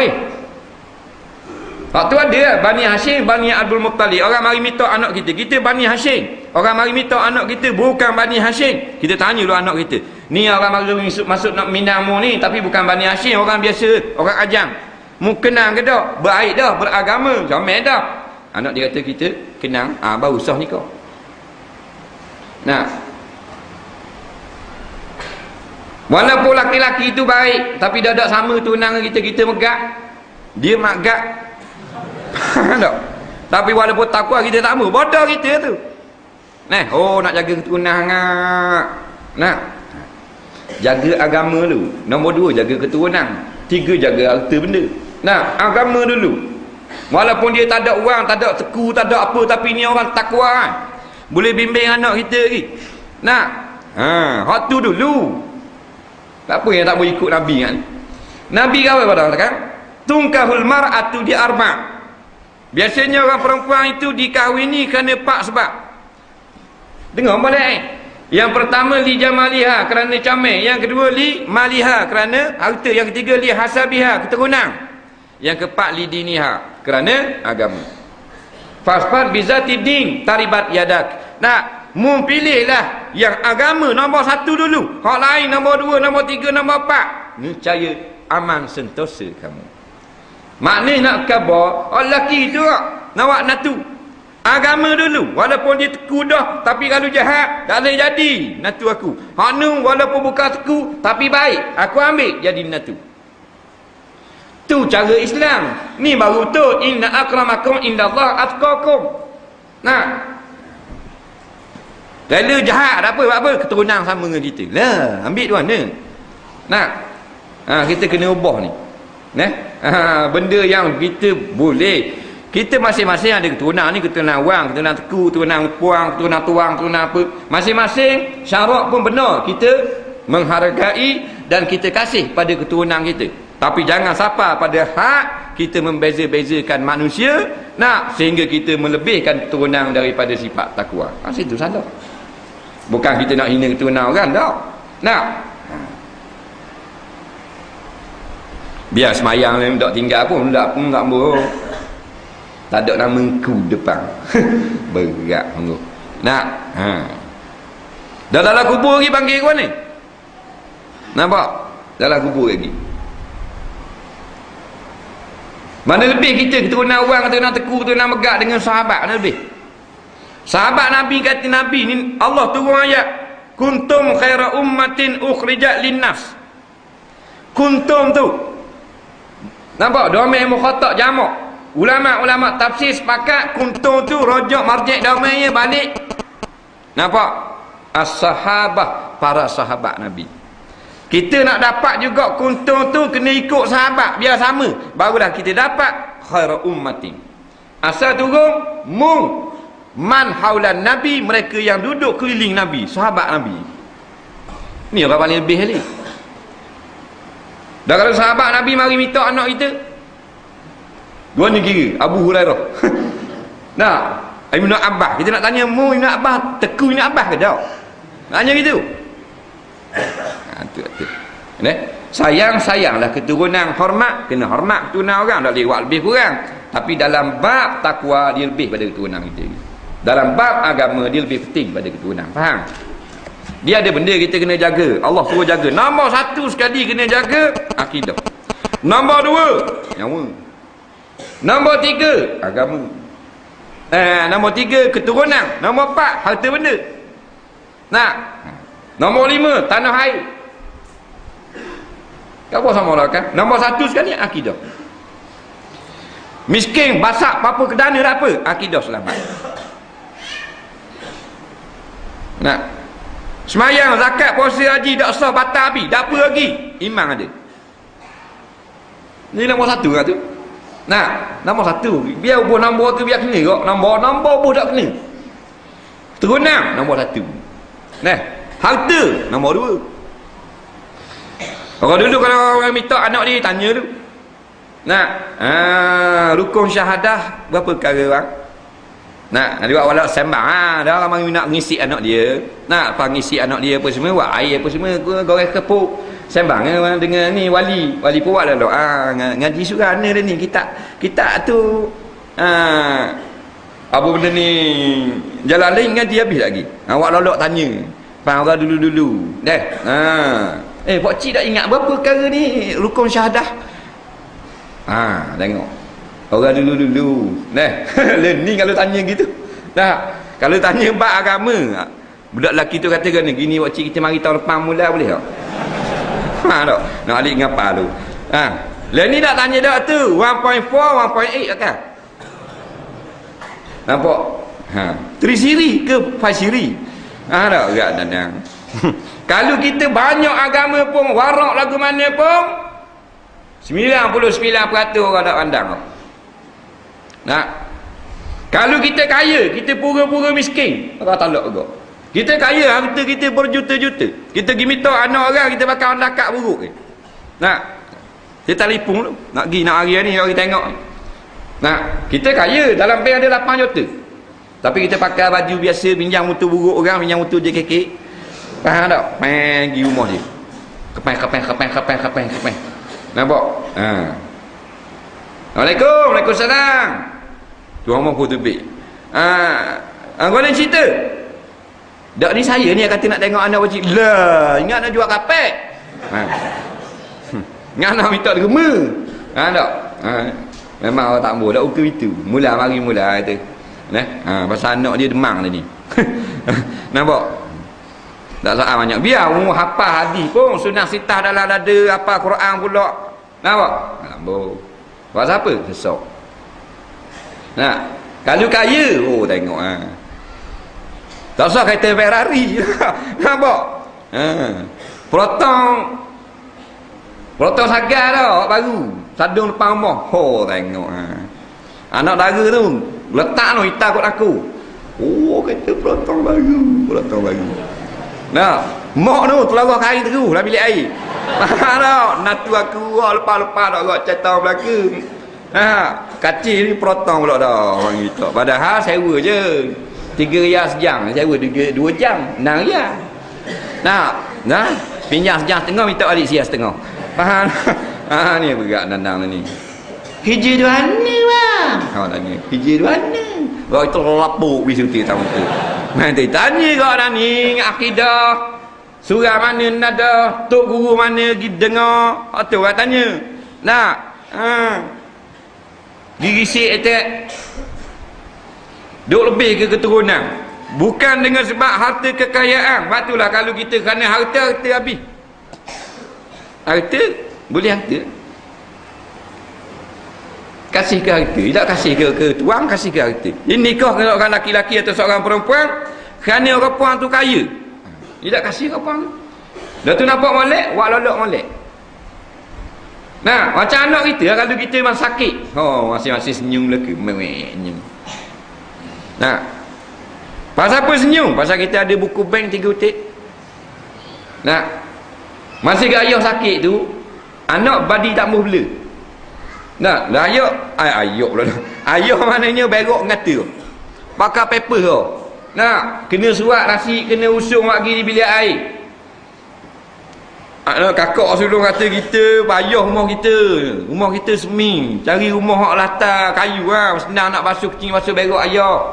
waktu ada Bani Hashim, Bani Abdul Muttalib. Orang mari minta anak kita Bani Hashim. Orang mari minta anak kita bukan Bani Hashim. Kita tanya dulu anak kita, ni orang mari masuk nak Minangmu ni, tapi bukan Bani Hashim, orang biasa, orang Ajam. mu kenang ke dah, baik dah, beragama, comel dah. Anak dia kata kita kenang, baru sah nikah. Nah, walaupun laki-laki itu baik, tapi dah tak sama tunang kita megak, dia megak. Tak. Tapi walaupun takwa kita tak sama, bodoh kita tu. Nah, nak jaga keturunan. Nah, jaga agama dulu. Nombor 2 jaga keturunan. 3 jaga harta benda. Nah, agama dulu. Walaupun dia tak ada orang, tak ada teku, tak ada apa, tapi ni orang takwa kan. Boleh bimbing anak kita lagi. Nah, hak tu dulu. Tak apa yang tak boleh ikut Nabi kan. Nabi kata pada kan, tungkahul mar'atu di arba'. Biasanya orang perempuan itu dikahwini kerana 4 sebab. Dengar balik. Yang pertama li jamaliha, kerana comel. Yang kedua li maliha, kerana harta. Yang ketiga li hasabiha, keturunan. Yang keempat li diniha, kerana agama. Fasfar bizati din taribat yadak. Nah, mu pilihlah yang agama nombor 1 dulu. Hak lain nombor 2, nombor 3, nombor 4. Niscaya aman sentosa kamu. Maknanya nak khabar, lelaki tu nak buat natu. Agama dulu, walaupun dia teku dah, tapi kalau jahat tak boleh jadi natu aku. Hak nu walaupun bukan teku, tapi baik, aku ambil jadi natu. Tu cara Islam. Ni baru tu, inna akramakum indallah atqakum. Nah, kalau jahat apa buat apa, keturunan sama dengan kita lah, ambil tu mana. Nah, kita kena ubah ni. Benda yang kita boleh, kita masing-masing ada keturunan ni, keturunan wang, keturunan teku, keturunan puang, keturunan tuang, keturunan apa, masing-masing syarat pun benar, kita menghargai dan kita kasih pada keturunan kita. Tapi jangan sapa pada hak kita membeza-bezakan manusia, sehingga kita melebihkan keturunan daripada sifat takwa. Situ salah. Bukan kita nak hina keturunan orang, tak. Biar semayang ni tak tinggal pun, tak boh. Tak ada nama ku depan. Berat sungguh. Dah dalam kubur lagi panggil kau ni. Nampak? Dalam kubur lagi. Mana lebih kita keturunan orang, keturunan teku, keturunan megak dengan sahabat, mana lebih? Sahabat Nabi kata Nabi ni, Allah turun ayat, kuntum khaira ummatin ukhrijat linnas. Kuntum tu, nampak? Domai mukhatab jamak. Ulama-ulama tafsir sepakat kuntum tu rojak marjik domainya balik. Nampak? As-sahabah, para sahabat Nabi. Kita nak dapat juga kuntum tu kena ikut sahabat biar sama, barulah kita dapat khairu ummatin. Asal turun man haulan Nabi, mereka yang duduk keliling Nabi, sahabat Nabi. Ni orang paling lebih kali. Dan kalau sahabat Nabi mari minta anak kita, dua ni kira Abu Hurairah. Ibn Abbas, kita nak tanya mu Ibn Abbas, teku Ibn Abbas ke tak? Tanya gitu. Sayanglah keturunan, hormat, kena hormat keturunan orang, tak boleh buat lebih kurang. Tapi dalam bab takwa dia lebih pada keturunan kita. Dalam bab agama dia lebih penting pada keturunan. Faham? Dia ada benda kita kena jaga, Allah suruh jaga. Nombor 1 sekali kena jaga akidah. Nombor 2 nyawa. Nombor 3 agama. Nombor 3 keturunan. Nombor 4 harta benda. Nombor 5 tanah air. Apa sama lah kan? Nombor 1 sekali akidah. Miskin, basak, apa kedana tak apa, akidah selamat. Semayang, zakat, puasa, haji tak sah, batal habis, tak apa lagi, iman ada. Ni nombor 1 lah tu. Nombor 1, biar buah nombor tu biar kena kok. Nombor buah tak kena. Terunang nombor 1. Harta nombor 2. Orang dulu kalau orang minta anak dia tanya tu. Rukun syahadah berapa perkara bang? Dia buat walak sembang. Dah ramai nak ngisi anak dia. Apa ngisi anak dia apa semua, buat air apa semua, goreng kepuk. Sembang dengan ni wali pun buat dah ngaji surah ni dah ni. Kita tu apa benda ni jalan lain ngaji habis lagi. Awak lolok tanya. Faham orang dulu-dulu. Pak cik tak ingat berapa perkara ni rukun syahadah? Tengok orang dulu-dulu learning kalau tanya gitu. Kalau tanya bab agama, budak lelaki tu kata kan, gini waktu kita mari tahun depan mula boleh tak? Tak. Nak alik ngapa tu? Lah ni nak tanya dak tu 1.4 1.8 kan? Nampak? 3 siri ke 5 siri? Tak agak dandang. Kalau kita banyak agama pun, warak lagu mana pun 99% orang tak pandang. Kalau kita kaya, kita pura-pura miskin, orang talak juga. Kita kaya, harta kita berjuta-juta, kita pergi minta anak orang, kita bakal nakak buruk ke. Dia telefon tu, nak pergi nak hari ni orang tengok. Kita kaya, dalam bank ada 8 juta, tapi kita pakai baju biasa, pinjam motor buruk orang, pinjam motor JKK. Faham tak? Pergi rumah dia, kepeng. Nampak? Assalamualaikum, Waalaikumsalam. Tuan rumah pun terbit. Kau nak cerita? Dak ni saya ni yang kata nak tengok anak wajib. Lah, ingat nak jual kapek. Ingat nak minta derma. Tak? Memang orang tak boleh dak ukur itu. Mula kata. Pasal anak dia demang tadi. Nampak? Tak soal banyak. Biar umur hafal hadis pun, sunnah sitah dalam dada, hafal Quran pula. Nampak? Buat siapa? Sesok. Kalau kaya, tengok tak usah kata Ferrari. Nampak? Protong sagar dah baru, sadung depan rumah. Tengok anak dara tu letak no hitam kot aku. Kata protong baru. Mak tu telarah kain terus dalam bilik air. Faham tak? Natu aku lepas-lepas tak agak cetang belakang. Kacil ni protong pula dah orang kita. Padahal sewa je 3 riyal sejam, sewa 2 jam 6 riyal. Pinjam sejam setengah, minta adik sia setengah. Faham? Ni berat dandang ni. Hijau di mana bang? Tanya hijau di mana? Orang itu lapuk bisuti tahu tu. Nanti tanya kau dah ni akidah, surah mana nada, tok guru mana pergi dengar. Tu orang tanya. Dirisik attack. Duk lebih ke keturunan. Bukan dengan sebab harta kekayaan. Patutlah kalau kita kerana harta habis. Harta boleh harta. Kasih ke harta, tidak kasih ke tuang, kasih ke harta. Ini nikah dengan orang laki-laki atau seorang perempuan kerana orang perempuan tu kaya, tidak kasih orang perempuan tu. Dah tu nampak molek, wak lolok molek. Macam anak kita, kalau kita memang sakit, masing-masing senyum belaka, senyum. Pasal apa senyum? Pasal kita ada buku bank 3 utik. Masa ayah sakit tu, anak badi tak mahu bela. Ayah maknanya berok ngata. Pakai paper tu. Kena surat nasi, kena usung lagi di bilik air. Kakak sulung kata kita payah rumah kita semi, cari rumah hak latar kayu senang nak basuh kucing, basuh berok ayah.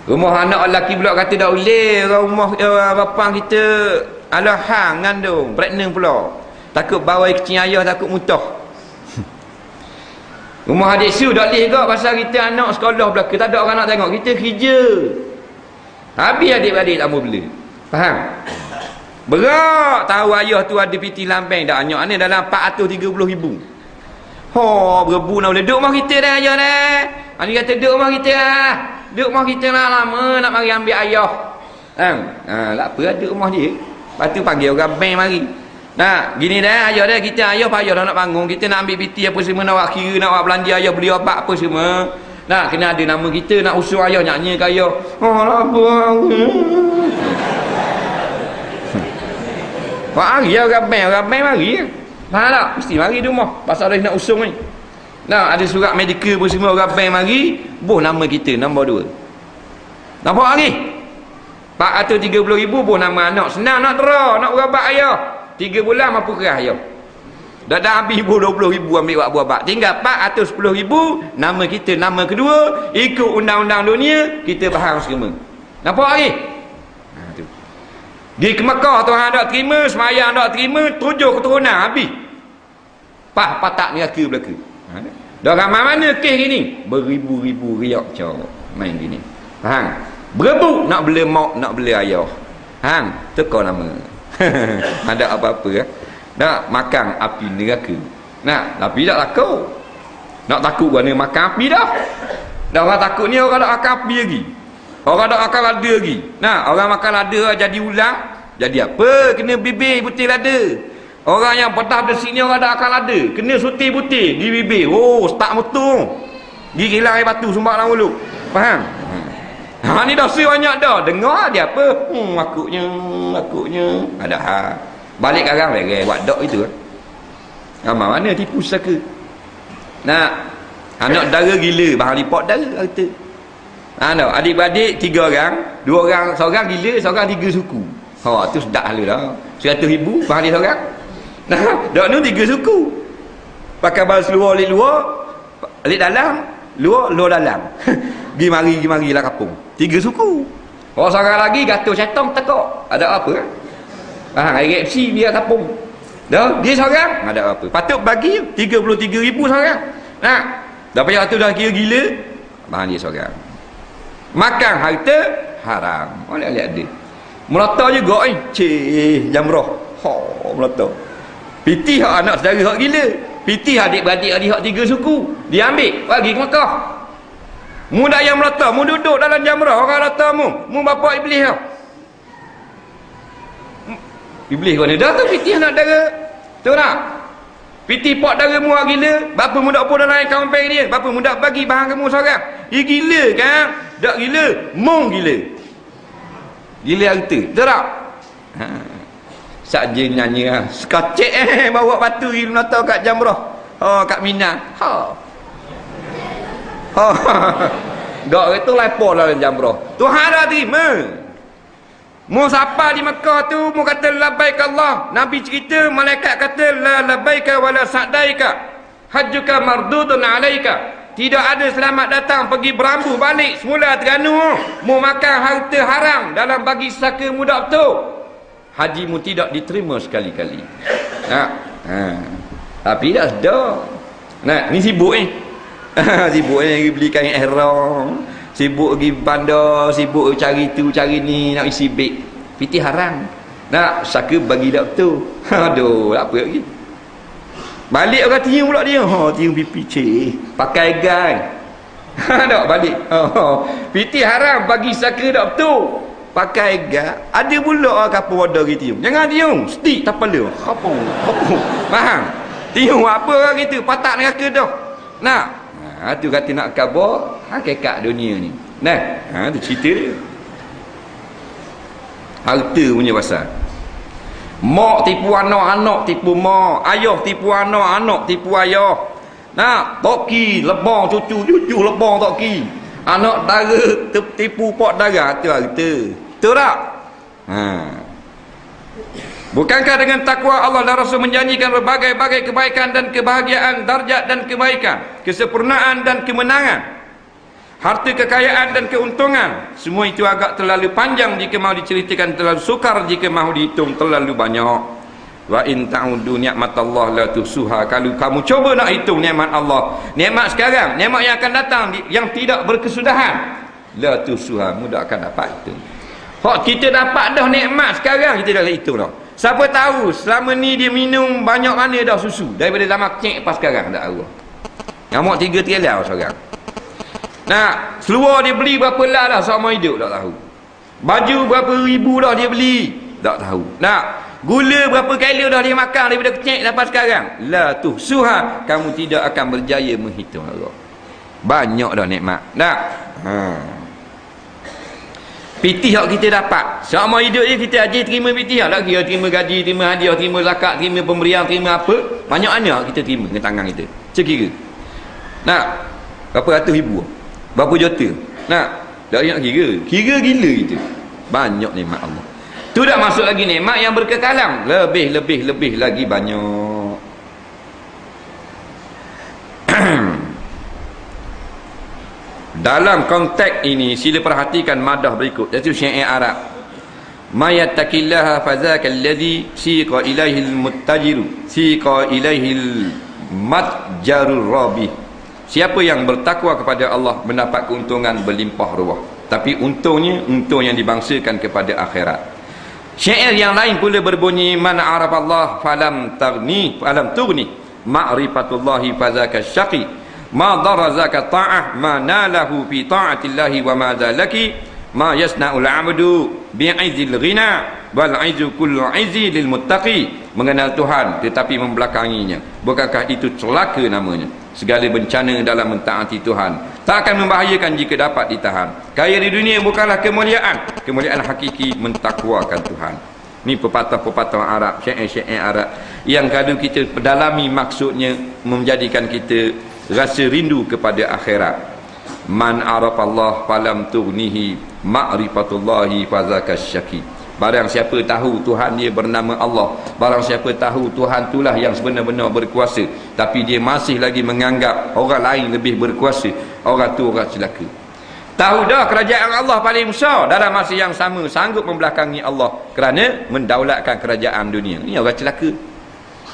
Rumah anak lelaki pula kata dah boleh. Rumah bapa kita alah hang ngandung, pregnant pula. Takut bawa kucing ayah, takut mutah. Rumah adik su tak boleh juga pasal kita anak sekolah belaka, tak ada orang nak tengok, kita kerja. Habis adik-adik tak mau bela. Faham? Berak tahu ayah tu ada PT lambeng dah anyak ni dalam 430,000. Berebu nak boleh duduk rumah kita dah ayah dah. Ani kata duduk rumah kita lah. Duduk rumah kita lah lama nak mari ambil ayah. Tak apa duduk rumah dia. Lepas tu panggil orang bank mari. Gini dah ayah dah, kita ayah payah dah nak bangun, kita nak ambil PT apa semua, nak buat kira, nak buat belanja ayah, beli obat apa semua. Kena ada nama kita, nak usul ayah, nyanyi ke ayah. Hari orang bank mari. Faham tak? Mesti mari di rumah pasal dia nak usung ni. Ada surat medical pun semua, orang bank mari, boh nama kita, nombor 2. Nampak lagi? 430,000 boh nama anak. Senang nak terah, nak berobat ayah. 3 bulan mampu kerah ayah. Dah habis 20,000 ambil buat-buat. Tinggal 410,000 nama kita, nama kedua, ikut undang-undang dunia, kita faham semua. Nampak lagi? Pergi ke Mekah Tuhan tak terima, semayang tak terima, 7 keturunan habis. patak neraka belaka. Dah ramai mana kes gini? Beribu-ribu riak cak main gini. Faham? Berebut nak bela mak, nak bela ayah. Hang, teka nama. Ada apa-apa nak makan api neraka. Nah, tapi tak takut. Nak takut kerana makan api dah. Dah orang takut ni orang nak makan api lagi. Orang nak makan lada lagi. Nah, orang makan lada jadi ulang, jadi apa? Kena bibir putih lada. Orang yang patah besi ni orang nak makan lada, kena suti putih di bibir. Oh, start motor. Gigi hilang air batu sumbak dalam mulut. Faham? Ha ni dosa banyak dah. Dengar dia apa? Makuknya. Ada hal. Balik sekarang lagi buat dok itu. Amal mana tipu saka. Nak anak dara gila, bahang lipat dara kata. Nak adik-beradik 3 orang, 2 orang, seorang gila, seorang 3 suku. Ha tu sedap hala dah. 100,000 bahang dia seorang. Nah, dak nu 3 suku. Pakai balas luar lik dalam, luar dalam. Gi mari lah kapung. 3 suku. Orang seorang lagi gatul syaitan tekak. Ada apa? RFC biar kapung. Dah, dia seorang ada apa? Patut bagi 33,000 seorang. Nah, dah payah tu dah kira gila. Bahan dia seorang. Makan harta haram. Oleh-oleh ada. Melata juga jamrah. Melata. Piti hak anak saudara hak gila. Piti adik-beradik hak 3 suku. Dia ambil bagi ke Mekah. Mu dak yang melata, mu duduk dalam jamrah orang lata mu bapak iblis tau. Iblis kau ni dah tu piti anak dara. Tu nak. Piti pot dara mu gila, bapa mu dak pun dalam akaun bank dia. Bapa mu dak bagi bahan kamu seorang. Gila kan? Dak gila, mung gila. Gila harta. Tu tak? Saja nyanyi sekacik bawa batu pergi menata kat jamrah. Kat Mina. Gak itu lepo dalam jamrah. Tuhan dah terima. Mu siapa di Mekah tu mu kata labbaik Allah. Nabi cerita malaikat kata la labbaika wala sa'daika. Hajjuka mardudun alaika. Tidak ada selamat datang pergi berambu balik semula Terengganu. Mu makan harta haram dalam bagi saka muda betul. Hajimu tidak diterima sekali-kali. Tapi dah sedar. Nah, ni sibuk ni. Sibuk ni beli kain ihram, sibuk pergi bandar, sibuk cari tu cari ni, nak isi beg. Piti haram. Nak saka bagi tak betul. Aduh, apa lagi? Balik orang tiung pula dia. Tiung pipi cik. Pakai gang. Tak balik. Piti haram bagi saka tak betul. Pakai gang. Ada pula orang kapal wadah gitu tiung. Jangan tiung. Stick tak pala. Apa? Faham? Tiung apa orang gitu? Patak neraka dah. Nak. Tu kata nak khabar hakikat dunia ni. Nah, tu cerita dia. Harta punya pasal. Mak tipu anak, anak tipu mak, ayah tipu anak, anak tipu ayah. Nah, toki lebang cucu, cucu lebang toki. Anak dara tipu pak dara, tu harta. Betul tak? Bukankah dengan takwa Allah dan Rasul menjanjikan berbagai-bagai kebaikan dan kebahagiaan, darjat dan kebaikan, kesempurnaan dan kemenangan, harta kekayaan dan keuntungan. Semua itu agak terlalu panjang jika mahu diceritakan, terlalu sukar jika mahu dihitung terlalu banyak. Wa in ta'udu ni'matallah la tuhsuha. Kalau kamu coba nak hitung nikmat Allah, nikmat sekarang, nikmat yang akan datang yang tidak berkesudahan, la tuhsuha, mudah akan dapat itu. Hak kita dapat dah nikmat sekarang, kita dah hitung dah. Siapa tahu selama ni dia minum banyak mana dah susu daripada zaman kecil pas sekarang tak tahu. Ngamuk 3 trilion sekarang. Nah, seluar dia beli berapa lah dah selama hidup tak tahu. Baju berapa ribu dah dia beli tak tahu. Nah, gula berapa kilo dah dia makan daripada kecil sampai sekarang. La tuhsuha, kamu tidak akan berjaya menghitung Allah. Banyak dah nikmat. Nah. Pitih yang kita dapat selama hidup ni, kita ajar terima pitih tak kira terima gaji, terima hadiah, terima zakat, terima pemberian, terima apa, banyak mana kita terima dengan tangan kita. Cek kira nak berapa ratus ribu, berapa juta, nak tak ingat kira gila kita. Banyak nikmat Allah tu, dah masuk lagi nikmat yang berkekalan, lebih lagi banyak. Dalam konteks ini sila perhatikan madah berikut, iaitu syair Arab. Ma yattaqillaha fadzaka alladhi siqa ilaihil muttajiru, siqa ilaihil matjarur rabih. Siapa yang bertakwa kepada Allah mendapat keuntungan berlimpah ruah. Tapi untungnya untung yang dibangsakan kepada akhirat. Syair yang lain pula berbunyi, man arafallah falam tughni ma'rifatullahi fazaka syaqi ma darazaka ta'ah ma nalahu fi ta'atillahi wa ma zalaki ma yasna'ul 'abdu bi'izil ghina wal 'izu kullu 'izi lil muttaqi. Mengenal Tuhan tetapi membelakanginya, bukankah itu celaka namanya? Segala bencana dalam mentaati Tuhan tak akan membahayakan jika dapat ditahan. Kaya di dunia bukanlah kemuliaan, kemuliaan hakiki mentakwakan Tuhan. Ni pepatah-pepatah Arab, syair-syair Arab yang kadang kita pedalami, maksudnya menjadikan kita rasa rindu kepada akhirat. Man arafallah falam tughnihi ma'rifatullahi fazaka syaki. Barang siapa tahu Tuhan dia bernama Allah, barang siapa tahu Tuhan itulah yang sebenar-benar berkuasa, tapi dia masih lagi menganggap orang lain lebih berkuasa, orang tu orang celaka. Tahu dah kerajaan Allah paling besar, dalam masa yang sama sanggup membelakangi Allah kerana mendaulatkan kerajaan dunia. Ini orang celaka.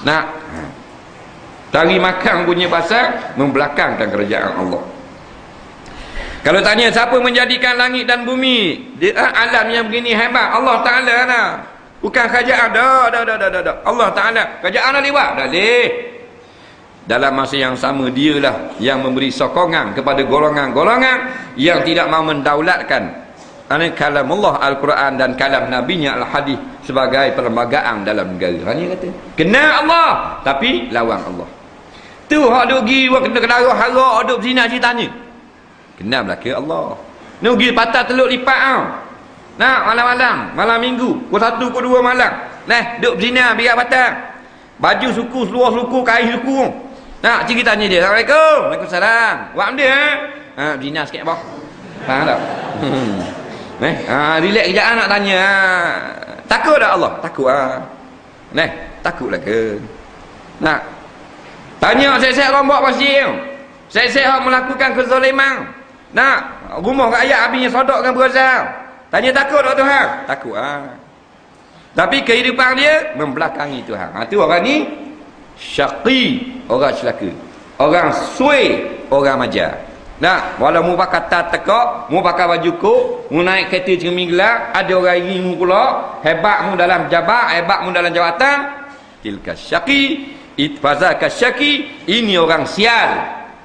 Nak cari makan punya pasal membelakangkan kerajaan Allah. Kalau tanya siapa menjadikan langit dan bumi, alam yang begini hebat, Allah Ta'ala lah. Bukan kerajaan dah. Allah Ta'ala. Kerajaan dah lewat. Dah leh. Dalam masa yang sama dialah yang memberi sokongan kepada golongan-golongan yang tidak mahu mendaulatkan kalam Allah Al-Quran dan kalam Nabi-Nya Al-Hadis sebagai perlembagaan dalam negara. Ini kata kenal Allah tapi lawan Allah. Tu hak duk pergi kena darah harak, duk berzina ceritanya. Kenal belaka Allah. Ni pergi patah teluk lipat tau. Nak malam minggu, pukul 1 pukul 2 malam. Nah, duk berzina biar patah. Baju suku, seluar suku, kain suku. Nak cik tanya dia, Assalamualaikum. Waalaikumsalam. Buat benda berzina sikit apa? Faham tak? Relax kejap nak tanya. Takut tak Allah? Takut takutlah ke? Nak tanya saya orang buat masjid. Saya melakukan kezaliman. Nak rumah rakyat habisnya sodok dengan berazal. Tanya takut tak Tuhan? Takut Tapi kehidupan dia membelakangi Tuhan. Itu orang ni syaqi, orang celaka. Orang suai, orang majar. Nak walau mu pakai tas tekak, mu pakai baju kok, mu naik kereta cermin gelap, ada orang ingin mu pula, hebat mu dalam jabat, hebat mu dalam jawatan. Tilka syaqi, itfazaka syaqi, ini orang sial,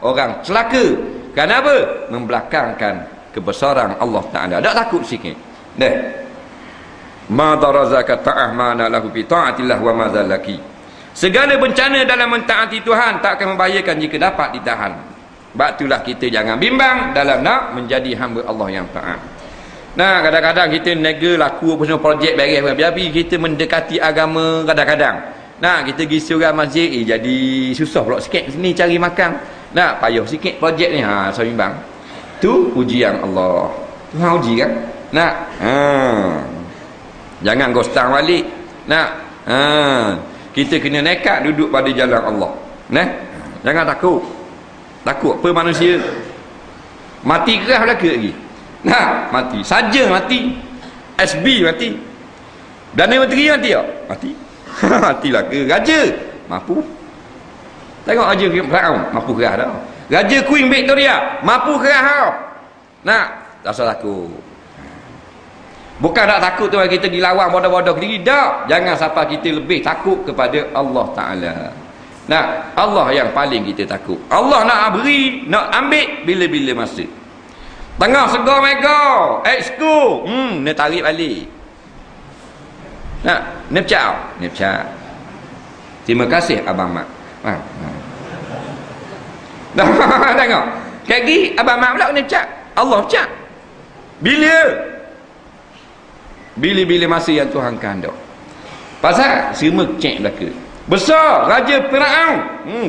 orang celaka. Kenapa? Membelakangkan kebesaran Allah Ta'ala. Tak takut sikit. Ma darazaka ta'ah mana lahu fi ta'atillah wa ma zalaki. Segala bencana dalam mentaati Tuhan tak akan membahayakan jika dapat ditahan. Sebab itulah kita jangan bimbang dalam nak menjadi hamba Allah yang taat. Nah, kadang-kadang kita nega laku apa semua projek beres biar kita mendekati agama kadang-kadang. Nah, kita pergi surau masjid jadi susah pula sikit sini cari makan. Nak payah sikit projek ni. Saya bimbang. Tu ujian Allah. Tuhan uji kan? Nak jangan gostang balik. Nak kita kena nekat duduk pada jalan Allah. Jangan takut. Takut apa manusia? Mati kerah belaka lagi. Mati. Saja mati. SB mati. Perdana Menteri mati tak? Mati. Matilah ke? Raja mampu. Tengok Raja Firaun mampu kerah dah. Raja Queen Victoria mampu kerah dah. Tak usah takut. Bukan tak takut tu kita dilawan bodoh-bodoh diri. Tak. Jangan sampai kita lebih takut kepada Allah Ta'ala. Allah yang paling kita takut. Allah nak beri, nak ambil bila-bila masa. Tengah segar mega, exco, nak tarik balik. Nepcau. Terima kasih Abang Mak. Tengok. Kaki Abang Mak pula nepcau. Allah nepcau. Bila masa yang Tuhan kehendak. Pasal semua cek belaka. Besar Raja Firaun.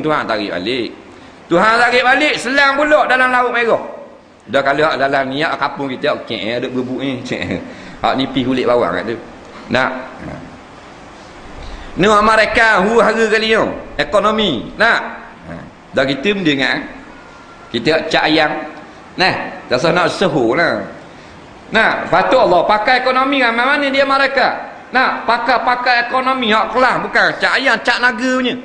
Tuhan tarik balik. Selang pula dalam Laut Merah. Dah kalau dalam niat kampung kita okey ada berbuk ni. Hak nipis kulit bawang kat tu. Ni Amerika hara kali yo. Ekonomi. Dah kita mendengar. Kita cak ayam. Tak usah nak sehu lah. Patut Allah pakai ekonomi kan mana dia Amerika. Pakai ekonomi hak kelas bukan cak ayam cak naga punya.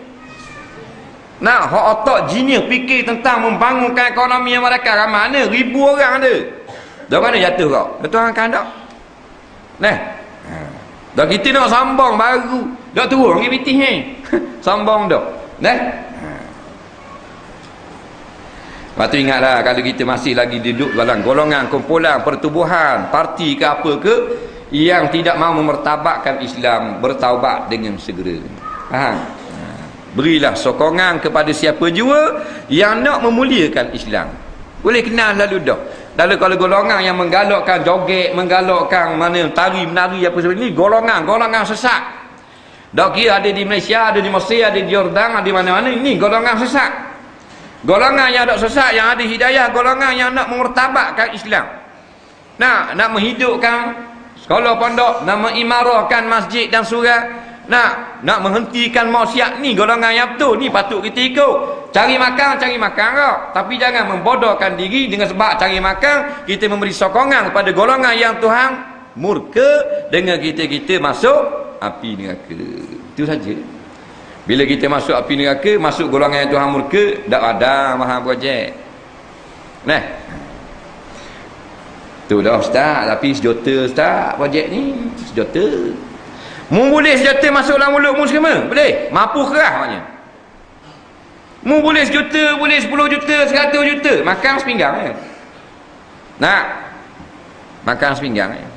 Nah, hak otak genius fikir tentang membangunkan ekonomi mereka. Mana ribu orang ada. Dari mana jatuh kau? Betul orang kandak. Nah. Dah kita nak sambung baru. Dah turun pergi pitih ni. Sambung dah. Nah. Lepas tu ingatlah kalau kita masih lagi duduk dalam golongan kumpulan pertubuhan, parti ke apa ke yang tidak mahu memertabakkan Islam, bertaubat dengan segera. Faham? Berilah sokongan kepada siapa jua yang nak memuliakan Islam. Boleh kenal lalu dah. Lalu kalau golongan yang menggalakkan joget, menggalakkan mana tari menari apa sebagainya, golongan sesat. Dak kira ada di Malaysia, ada di Mesir, ada di Jordan, ada di mana-mana, ini golongan sesat. Golongan yang ada sesat, yang ada hidayah, golongan yang nak memertabakkan Islam. Nak menghidupkan sekolah pondok, nak mengimarahkan masjid dan surau. Nak menghentikan maksiat, ni golongan yang betul, ni patut kita ikut. Cari makan kau, tapi jangan membodohkan diri dengan sebab cari makan kita memberi sokongan kepada golongan yang Tuhan murka dengan kita masuk api neraka. Itu saja. Bila kita masuk api neraka, masuk golongan yang Tuhan murka, tak ada mahal projek. Nah, tu dah ustaz, tapi sejuta ustaz projek ni, sejuta. Mu boleh sejuta masuk dalam mulut mu semua? Boleh? Mampu kerah maknanya. Mu boleh sejuta, boleh 10 juta, 100 juta. Makan sepinggang ya. Nak? Makan sepinggang ya.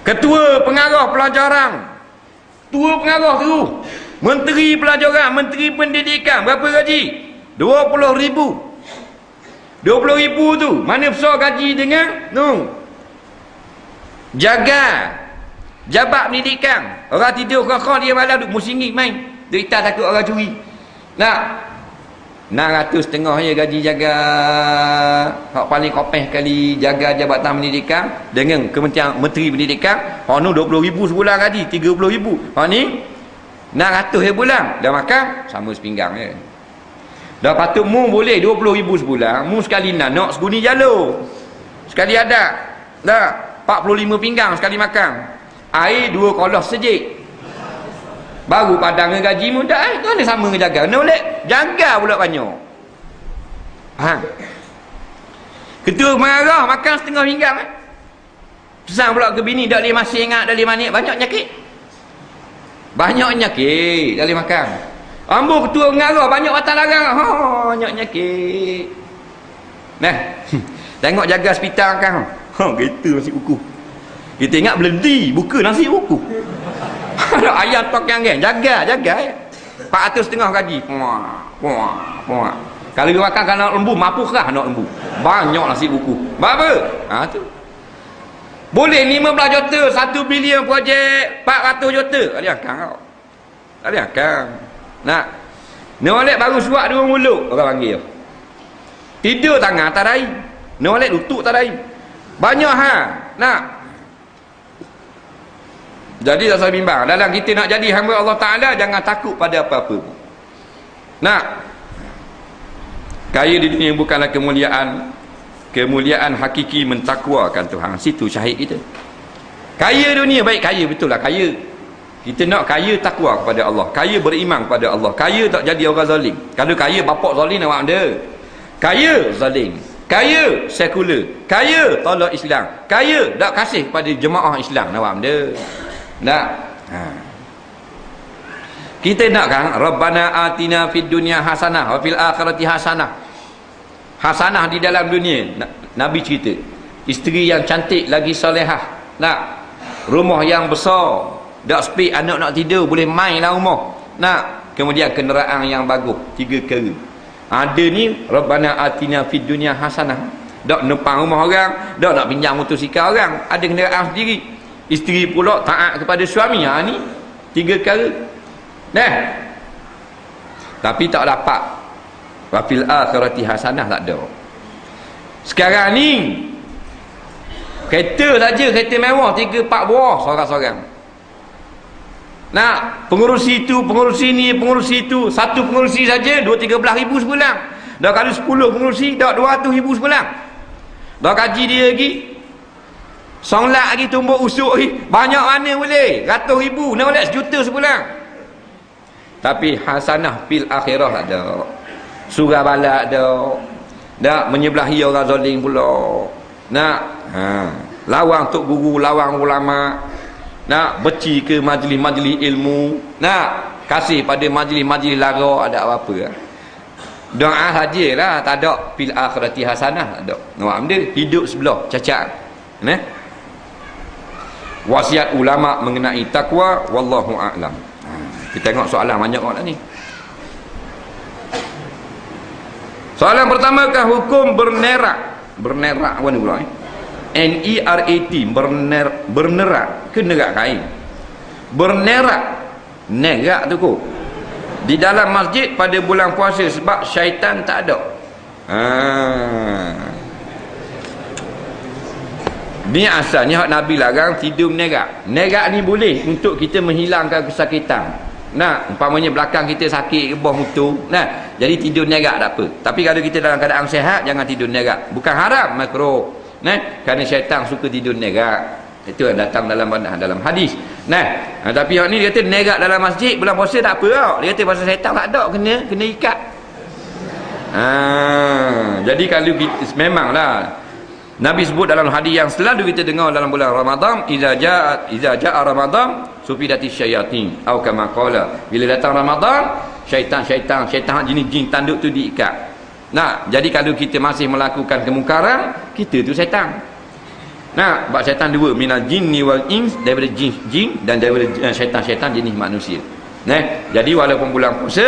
Ketua pengarah pelajaran. Tua pengarah tu. Menteri pelajaran, menteri pendidikan. Berapa gaji? 20,000. 20,000 tu. Mana besar gaji dengan? Jaga jabat pendidikan. Orang tidur kau dia malam duk musinggit main. Derita takut orang curi. Nak 650 je gaji jaga hak paling kopeh kali jaga jabatan pendidikan dengan Kementerian Menteri Pendidikan. Hak nu 20,000 sebulan gaji, 30,000. Hak ni 600 je bulan. Dah makan sama sepinggang je. Dah patut mu boleh 20,000 sebulan, mu sekali nak seguni jalur. Sekali ada. Dah 45 pinggang sekali makan. Air 2 kolos sejik. Baru padang dengan gaji mu dah. Kan sama dengan jaga. Nak boleh jaga pula banyak. Ketua marah makan setengah pinggang. Pesan pula ke bini, tak boleh masih ingat, tak boleh manik. Banyak nyakit. Banyak nyakit, tak boleh makan. Ambil ketua mengarah, banyak batang larang. Banyak nyakit. Nah, tengok jaga hospital kan. Gitu nasi uku. Kita ingat beledi, buka nasi uku. Ada ayam tok yang jaga 400 gaji. Kalau dia makan anak lembu, mampukah anak lembu? Banyak nasi buku. Berapa? Tu. Boleh 15 juta, 1 bilion projek, 400 juta. Tak boleh akan kau. Tak boleh akan. Nak nolek baru suak 2 mulut orang panggil. Tidur tangan tak dahi. Nolek lutut tak dahi. Banyak nak. Jadi tak salah bimbang. Dalam kita nak jadi hamba Allah Ta'ala, jangan takut pada apa-apa. Nak. Kaya di dunia bukanlah kemuliaan. Kemuliaan hakiki mentakwakan Tuhan. Situ syahid kita. Kaya dunia, baik kaya, betul lah kaya. Kita nak kaya takwa kepada Allah. Kaya beriman kepada Allah. Kaya tak jadi orang zalim. Kalau kaya bapak zalim, awak ada. Kaya zalim. Kaya sekular. Kaya tolak Islam. Kaya tak kasih pada jemaah Islam, awak ada. Tak. Kita nak kan Rabbana atina fid dunya hasanah wa fil akhirati hasanah. Hasanah di dalam dunia. Nabi cerita, isteri yang cantik lagi solehah. Nak rumah yang besar, dak speak anak nak tidur boleh main dalam rumah. Nak kemudian kenderaan yang bagus, 3 kali. Ada ni Rabbana atina fid dunya hasanah. Dak numpang rumah orang, dak nak pinjam motosikal orang, ada kenderaan sendiri. Isteri pula taat kepada suami. Ni 3 kali. Tapi tak dapat. Wa fil akhirati hasanah, tak ada. Sekarang ni kereta saja, kereta mewah 3-4 buah seorang-seorang. Nak pengurusi itu, pengurusi ni, pengurusi itu. Satu pengurusi saja 2-13 ribu sebulan. Dah kalau 10 pengurusi dah 200 ribu sebulan. Dah gaji dia lagi, songlat lagi, tumbuk usuk lagi. Banyak mana boleh? 100 ribu, nak boleh 1 juta sebulan. Tapi hasanah fil akhirah ada. Surah balak ada. Tak menyebelahi orang zalim pula. Nak lawang tok guru, lawang ulama. Nak beci ke majlis-majlis ilmu. Nak kasih pada majlis-majlis lara, ada apa-apa. Doa sajalah, tak ada fil akhirati hasanah, tak ada. Nampak benda hidup sebelah cacat. Nah. Wasiat ulama mengenai takwa, wallahu a'lam. Kita tengok soalan banyak orang ni. Soalan pertama, kan hukum bernerak. Bernerak apa ni pula NERAT, bernerak ke nerak kain. Bernerak, nerak tu kok di dalam masjid pada bulan puasa sebab syaitan tak ada. Ni asalnya Nabi larang tidur menerak. Nerak ni boleh untuk kita menghilangkan kesakitan. Nah, umpamanya belakang kita sakit ke bawah mutu, nah, jadi tidur nerak tak apa. Tapi kalau kita dalam keadaan sehat, jangan tidur nerak. Bukan haram, makruh. Nah, kerana syaitan suka tidur nerak. Itu yang datang dalam hadis. Nah, tapi yang ni dia kata nerak dalam masjid bulan puasa tak apa tau. Dia kata pasal syaitan tak ada, kena ikat. Jadi kalau kita, memanglah Nabi sebut dalam hadis yang selalu kita dengar dalam bulan Ramadan, iza jaa Ramadan sufidati syayatin atau kama qala, bila datang Ramadan syaitan jenis jin tanduk tu diikat. Nah, jadi kalau kita masih melakukan kemungkaran, kita tu syaitan. Nah, sebab syaitan dua, minal jinni wal ins, daripada jin dan daripada syaitan jenis manusia. Nah, jadi walaupun bulan puasa,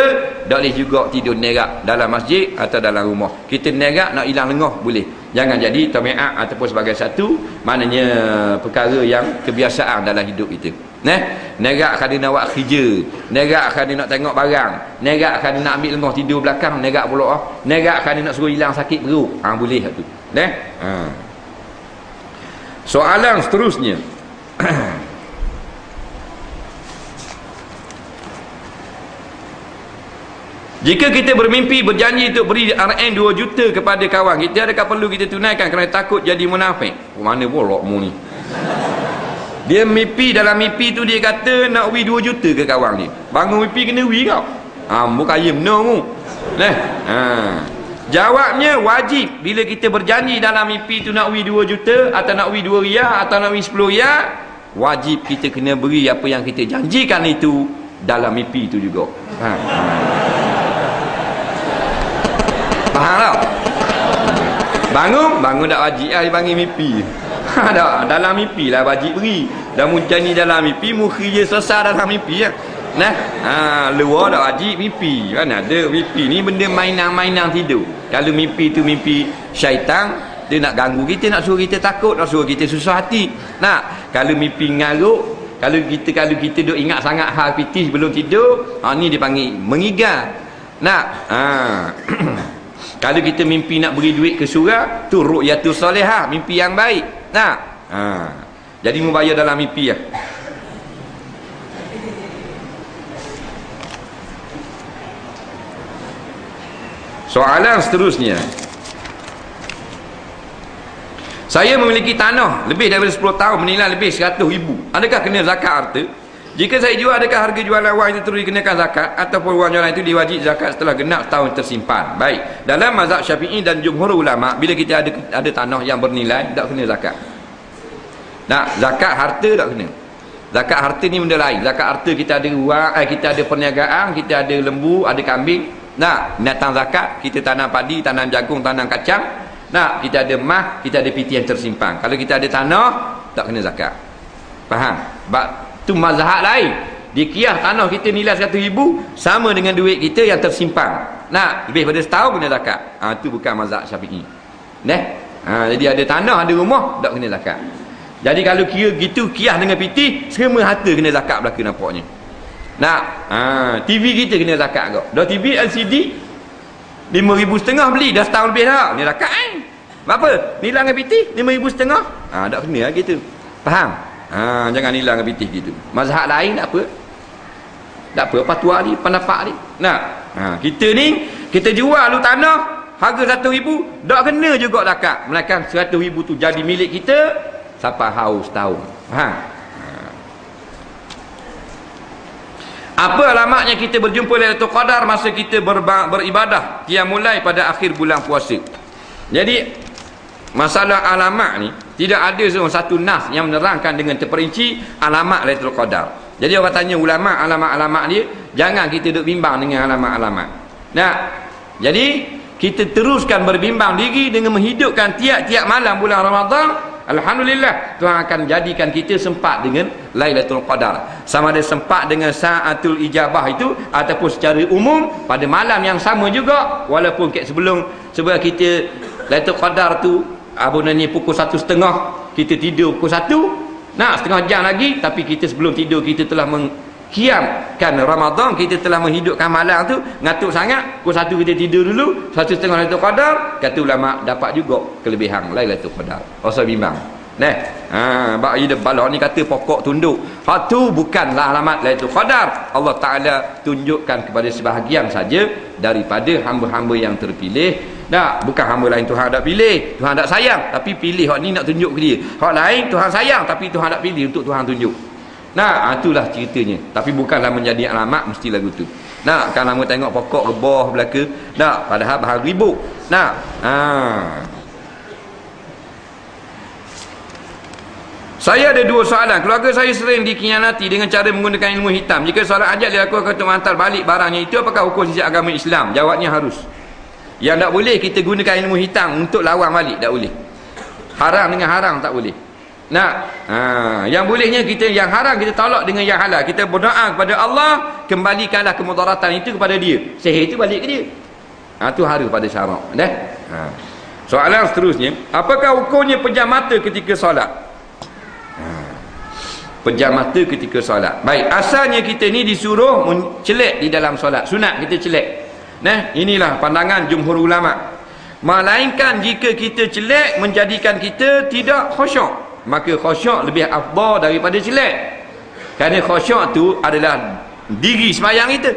tak boleh juga tidur nerak dalam masjid atau dalam rumah. Kita nerak nak hilang lengah boleh. Jangan jadi tabiat ataupun sebagai satu, maknanya perkara yang kebiasaan dalam hidup kita. Nah, nerak kerana nak buat kerja, nerak kerana nak tengok barang, nerak kerana nak ambil lengah tidur belakang, nerak pula. Nerak kerana nak suruh hilang sakit perut. Boleh tu. Nah. Soalan seterusnya. Jika kita bermimpi berjanji untuk beri RN 2 juta kepada kawan kita, adakah perlu kita tunaikan kerana takut jadi munafik? Mana bolok mu ni? Dia mimpi, dalam mimpi tu dia kata nak beri 2 juta ke kawan ni. Bangun mimpi kena beri kau. Bukan ayam no mu. Jawabnya wajib. Bila kita berjanji dalam mimpi tu nak beri 2 juta atau nak beri 2 riyal atau nak beri 10 riyal, wajib kita kena beri apa yang kita janjikan itu dalam mimpi tu juga. Faham tak? Bangun tak wajib lah dipanggil mimpi. Tak, dalam mimpi lah wajib beri. Dan janji dalam mimpi, mukhir selesai dalam mimpi lah. Nah, luar tak wajib mimpi. Kan ada mimpi ni benda mainan-mainan tidur. Kalau mimpi tu mimpi syaitan, dia nak ganggu kita, nak suruh kita takut, nak suruh kita susah hati. Nah, kalau mimpi ngaruk, kalau kita duk ingat sangat hal pitih sebelum tidur, ni dipanggil mengigal. Nah, kalau kita mimpi nak beri duit ke surau, tu ru'yatul solehah, mimpi yang baik. Nah, jadi membayar dalam mimpi lah. Soalan seterusnya. Saya memiliki tanah lebih daripada 10 tahun, menilai lebih 100,000. Adakah kena zakat harta? Jika saya jual, adakah harga jualan wang itu terus dikenakan zakat ataupun wang jualan itu diwajib zakat setelah genap tahun tersimpan? Baik. Dalam mazhab Syafi'i dan jumhur ulama, bila kita ada tanah yang bernilai, tak kena zakat. Nah, zakat harta tak kena. Zakat harta ni benda lain. Zakat harta kita ada wang, kita ada perniagaan, kita ada lembu, ada kambing. Nah, binatang zakat, kita tanam padi, tanam jagung, tanam kacang. Nah, kita ada emas, kita ada piti yang tersimpan. Kalau kita ada tanah, tak kena zakat. Faham? Sebab tu mazhab lain. Dikiyah tanah kita nilai 100,000 sama dengan duit kita yang tersimpan. Nah, lebih pada setahun kena zakat. Tu bukan mazhab Syafi'i. Jadi ada tanah, ada rumah, tak kena zakat. Jadi kalau kira gitu, kiyah dengan piti, semua harta kena zakat belaka nampaknya. TV kita kena zakat kau. Dah TV LCD 5,500 beli, dah setahun lebih dah. Ni zakat Berapa? Nilai dengan piti 5,500. Tak kena lah gitu. Faham? Jangan nilai dengan piti gitu. Mazhab lain tak apa. Tak apa fatwa ni, pendapat ni. Kita ni, kita jual lu tanah harga 100,000, tak kena juga zakat. Melainkan 100,000 tu jadi milik kita sampai haus tahun. Faham? Apa alamatnya kita berjumpa Lailatul Qadar? Masa kita beribadah qiyamul lail pada akhir bulan puasa. Jadi masalah alamat ni tidak ada satu nas yang menerangkan dengan terperinci alamat Lailatul Qadar. Jadi orang tanya ulama alamat-alamat dia, jangan kita duk bimbang dengan alamat-alamat. Nah, jadi kita teruskan berbimbang diri dengan menghidupkan tiap-tiap malam bulan Ramadan. Alhamdulillah, Tuhan akan jadikan kita sempat dengan Lailatul Qadar. Sama ada sempat dengan saatul ijabah itu ataupun secara umum pada malam yang sama juga, walaupun sebelum kita Lailatul Qadar tu abunannya pukul 1:30, kita tidur pukul 1, setengah jam lagi, tapi kita sebelum tidur kita telah mengkiamkan Ramadan, kita telah menghidupkan malam tu, ngantuk sangat, pukul 1 kita tidur dulu, 1:30 Lailatul Qadar, kata ulama dapat juga kelebihan Lailatul Qadar. Rasa bimbang. Bab ida balak ni kata pokok tunduk. Hak tu bukanlah alamat Lailatul Qadar. Allah Taala tunjukkan kepada sebahagian saja daripada hamba-hamba yang terpilih. Bukan hamba lain Tuhan tak pilih, Tuhan tak sayang, tapi pilih hak ni nak tunjuk ke dia. Hak lain Tuhan sayang tapi Tuhan tak pilih untuk Tuhan tunjuk. Itulah ceritanya. Tapi bukanlah menjadi alamat mesti lagu tu. Kan lama tengok pokok rebah belaka. Padahal bahan ribut. Saya ada dua soalan. Keluarga saya sering dikhianati dengan cara menggunakan ilmu hitam. Jika solat hajat dilakukan untuk menghantar balik barangnya, itu apakah hukum sisi agama Islam? Jawabnya harus. Yang tak boleh kita gunakan ilmu hitam untuk lawan balik, tak boleh. Haram dengan haram tak boleh. Yang bolehnya kita, yang haram kita tolak dengan yang halal. Kita berdoa kepada Allah, kembalikanlah kemudaratan itu kepada dia. Sihir itu balik ke dia. Itu harus pada syarak. Soalan seterusnya, apakah hukumnya pejam mata ketika solat? Pejam mata ketika solat. Baik, asalnya kita ni disuruh celek di dalam solat. Sunat kita celek. Inilah pandangan jumhur ulama. Melainkan jika kita celek menjadikan kita tidak khusyuk, maka khusyuk lebih afdal daripada celek. Kerana khusyuk tu adalah diri sembahyang kita.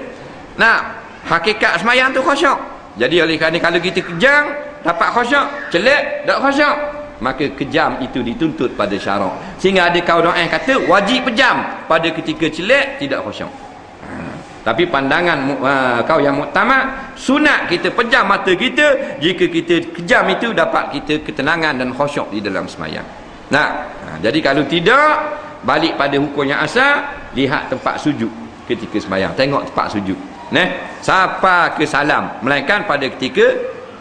Hakikat sembahyang tu khusyuk. Jadi oleh kerana kalau kita kejam dapat khusyuk, celek tak khusyuk, maka kejam itu dituntut pada syarak. Sehingga ada kaum doa yang kata wajib pejam pada ketika celek tidak khusyuk. Tapi pandangan kau yang muktamad, sunat kita pejam mata kita jika kita kejam itu dapat kita ketenangan dan khusyuk di dalam sembahyang. Jadi kalau tidak, balik pada hukum yang asal, lihat tempat sujud ketika sembahyang, tengok tempat sujud. Siapa ke salam, melainkan pada ketika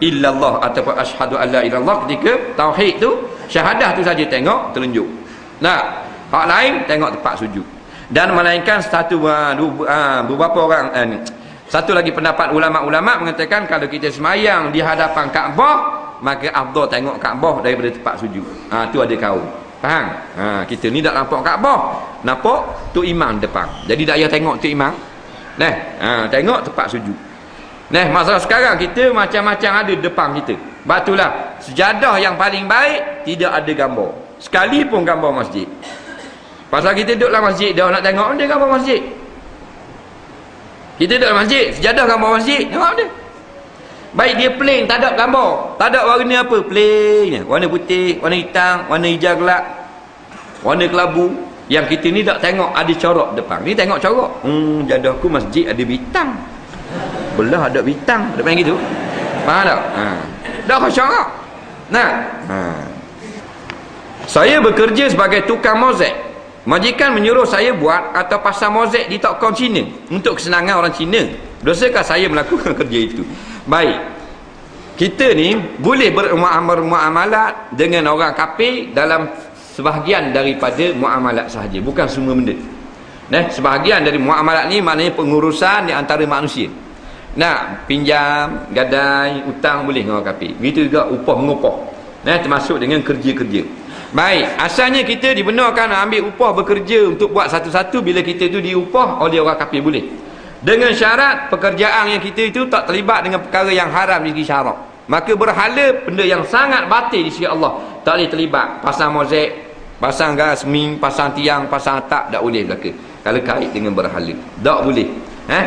illallah ataupun asyhadu alla ilallah, ketika tauhid tu, syahadah tu saja tengok telunjuk. Hak lain tengok tempat sujud. Dan melainkan beberapa orang satu lagi pendapat ulama-ulama mengatakan kalau kita semayang di hadapan Kaabah, maka afdal tengok Kaabah daripada tempat sujud. Tu ada kaum faham. Kita ni tak nampak Kaabah, nampak tu imam depan, jadi tak payah tengok tu imam. Tengok tempat sujud. Masalah sekarang kita macam-macam ada depan kita. Batulah sejadah yang paling baik tidak ada gambar, sekalipun gambar masjid. Pasal kita duduk dalam masjid, dia nak tengok dia gambar masjid. Kita duduk dalam masjid, sejadah gambar masjid, tengok dia. Baik dia plain, tak ada gambar, tak ada warna apa, plain, warna putih, warna hitam, warna hijau gelap, warna kelabu. Yang kita ni tak tengok ada corak depan. Ni tengok corak. Jadahku masjid ada bintang. Belah ada bintang, ada main gitu. Faham tak? Dah khusyuk tak? Saya bekerja sebagai tukang mozaik. Majikan menyuruh saya buat atau pasang mozaik di tokon Cina untuk kesenangan orang Cina. Dosakah saya melakukan kerja itu? Baik. Kita ni boleh bermuamalat dengan orang kafir dalam sebahagian daripada muamalat sahaja, bukan semua benda. Sebahagian dari muamalat ni maknanya pengurusan di antara manusia. Pinjam, gadai, hutang boleh dengan orang kafir. Begitu juga upah mengupah. Termasuk dengan kerja-kerja. Baik, asalnya kita dibenarkan ambil upah bekerja untuk buat satu-satu bila kita tu diupah oleh orang kafir boleh. Dengan syarat pekerjaan yang kita itu tak terlibat dengan perkara yang haram di segi syarak. Maka berhala benda yang sangat batil di sisi Allah tak boleh terlibat. Pasang mozaik, pasang gasming, pasang tiang, pasang atap tak boleh belaka. Kalau kait dengan berhala, tak boleh.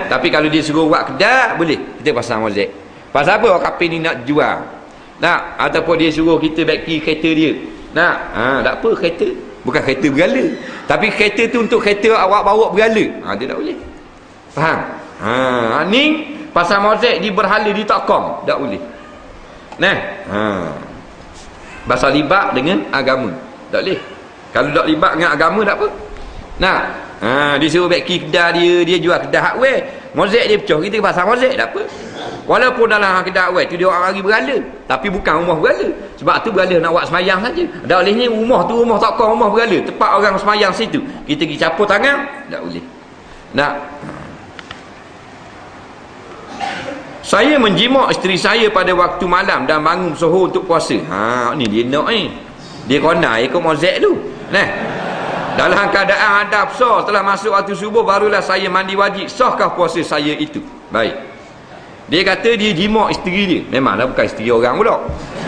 Tapi kalau dia suruh buat kedai boleh. Kita pasang mozaik. Pasal apa orang kafir ni nak jual? Ataupun dia suruh kita baiki kereta dia. Tak apa kereta, bukan kereta bergala, tapi kereta tu untuk kereta awak bawa bergala. Dia tak boleh. Faham? Ni pasal mozaik di berhala di takkom, tak boleh. Nah, pasal libat dengan agama, tak boleh. Kalau tak libat dengan agama tak apa. Nah, dia suruh beki kedai dia jual kedai hardware. Mozaik dia pecah, kita pasal mozaik tak apa. Walaupun dalam kedai hardware tu dia orang bagi berhala, tapi bukan rumah berhala. Sebab tu berhala nak buat semayang saja. Tak bolehnya rumah tu rumah takkom, rumah berhala, tempat orang semayang situ. Kita pergi capur tangan, tak boleh. Nah, saya menjimak isteri saya pada waktu malam dan bangun suhur untuk puasa. Ni dia nak ni. Dia kona ikut mozaik tu. Nah, dalam keadaan ada besar setelah masuk waktu subuh barulah saya mandi wajib. Sahkah puasa saya itu? Baik. Dia kata dia jimak isteri dia. Memanglah bukan isteri orang pula.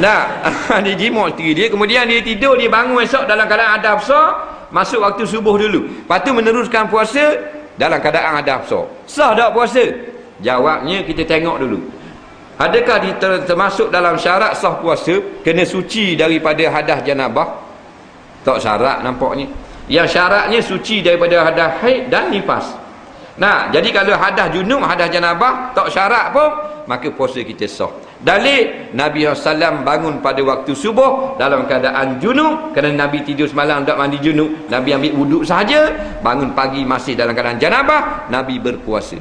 Nah, dia jimak isteri dia, kemudian dia tidur, dia bangun esok dalam keadaan ada besar, masuk waktu subuh dulu. Lepas tu meneruskan puasa dalam keadaan ada besar. Sah tak puasa? Jawabnya kita tengok dulu. Adakah termasuk dalam syarat sah puasa kena suci daripada hadas janabah? Tak syarat nampaknya. Yang syaratnya suci daripada hadas haid dan nifas. Nah, jadi kalau hadas junub, hadas janabah tak syarat pun, maka puasa kita sah. Dalil Nabi SAW bangun pada waktu subuh dalam keadaan junub, kerana Nabi tidur semalam tak mandi junub, Nabi ambil wuduk sahaja, bangun pagi masih dalam keadaan janabah, Nabi berpuasa.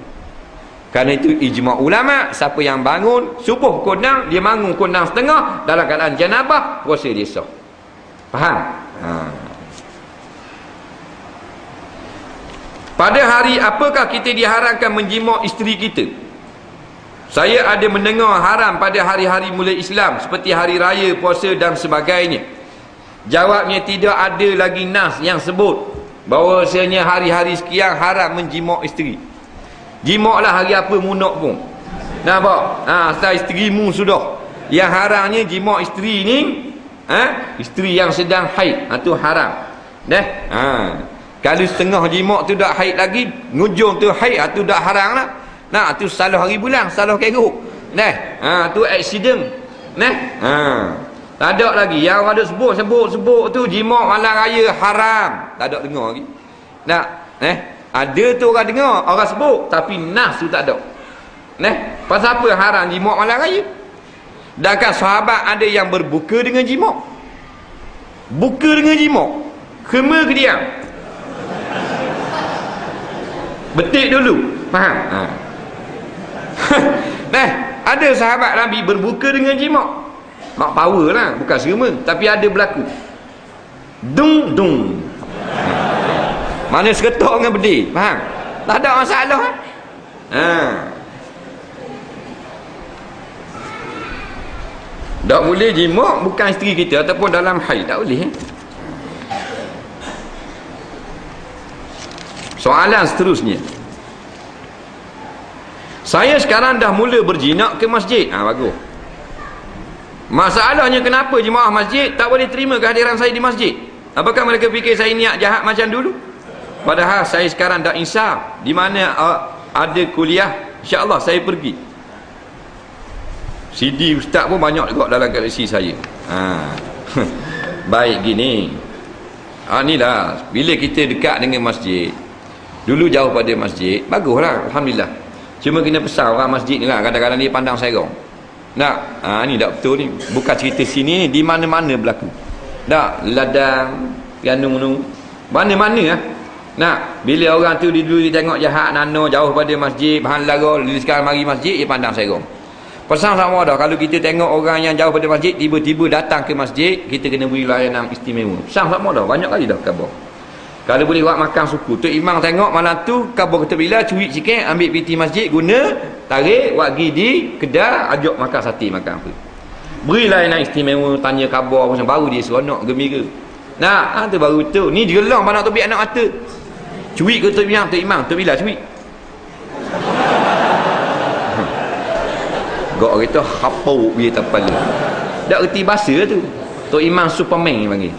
Kerana itu ijma' ulama, siapa yang bangun subuh konang, dia bangun konang setengah dalam keadaan janabah, puasa dia sah. Faham? Pada hari apakah kita diharamkan menjimak isteri kita? Saya ada mendengar haram pada hari-hari mulai Islam seperti hari raya, puasa dan sebagainya. Jawabnya tidak ada lagi nas yang sebut bahawasanya hari-hari sekian haram menjimak isteri. Jimaklah hari apa munak pun. Nampak? Setelah isterimu sudah. Yang haramnya jimak isteri ni, isteri yang sedang haid, itu haram. Kalau setengah jimak tu dah haid lagi, ngujung tu haid, tu dah haram lah. Nah, tu salah hari bulan, salah keruk. Tu accident. Tak ada lagi. Yang ada sebut tu jimak malam raya haram. Tak ada dengar lagi. Ada tu orang dengar, orang sebut, tapi nas tu tak ada. Pasal apa haram jimak malam raya? Sedangkan sahabat ada yang berbuka dengan jimak. Buka dengan jimak. Kema ke diam? Betik dulu. Faham? Ada sahabat Nabi berbuka dengan jimak. Mak power lah, bukan serema, tapi ada berlaku. Dung. Mana seketok dengan bedik. Faham? Tak ada masalah. Tak boleh jimak bukan isteri kita ataupun dalam haid, tak boleh. Soalan seterusnya, saya sekarang dah mula berjinak ke masjid. Bagus. Masalahnya kenapa jemaah masjid tak boleh terima kehadiran saya di masjid? Apakah mereka fikir saya niat jahat macam dulu? Padahal saya sekarang dah insaf. Di mana ada kuliah, insya-Allah saya pergi. CD ustaz pun banyak juga dalam galaksi saya. Baik gini. Inilah bila kita dekat dengan masjid. Dulu jauh pada masjid, baguslah, alhamdulillah. Cuma kena pesan orang masjid ni lah, kadang-kadang dia pandang serong. Ni tak betul ni. Bukan cerita sini, di mana-mana berlaku. Ladang, Pianu, mana-mana lah. Bila orang tu dulu dia tengok jahat, nano, jauh pada masjid, bahan lara, sekarang mari masjid, dia pandang serong. Pesan sama dah, kalau kita tengok orang yang jauh pada masjid, tiba-tiba datang ke masjid, kita kena beri layanan istimewa. Pesan sama dah, banyak kali dah khabar. Kalau boleh buat makan suku, Tok Imam tengok malam tu khabar kata bila cuit sikit, ambil piti masjid, guna, tarik, buat pergi di kedai, ajak makan sate, makan apa. Beri layanan istimewa, tanya khabar macam baru dia seronok, gembira. Tu baru tu. Ni jelang pandang topik anak mata. Cuit ke Tok Imam, Tok bila cuit? Gak kita hapau dia tapal. Tak reti bahasa tu. Tok Imam Superman ni panggil.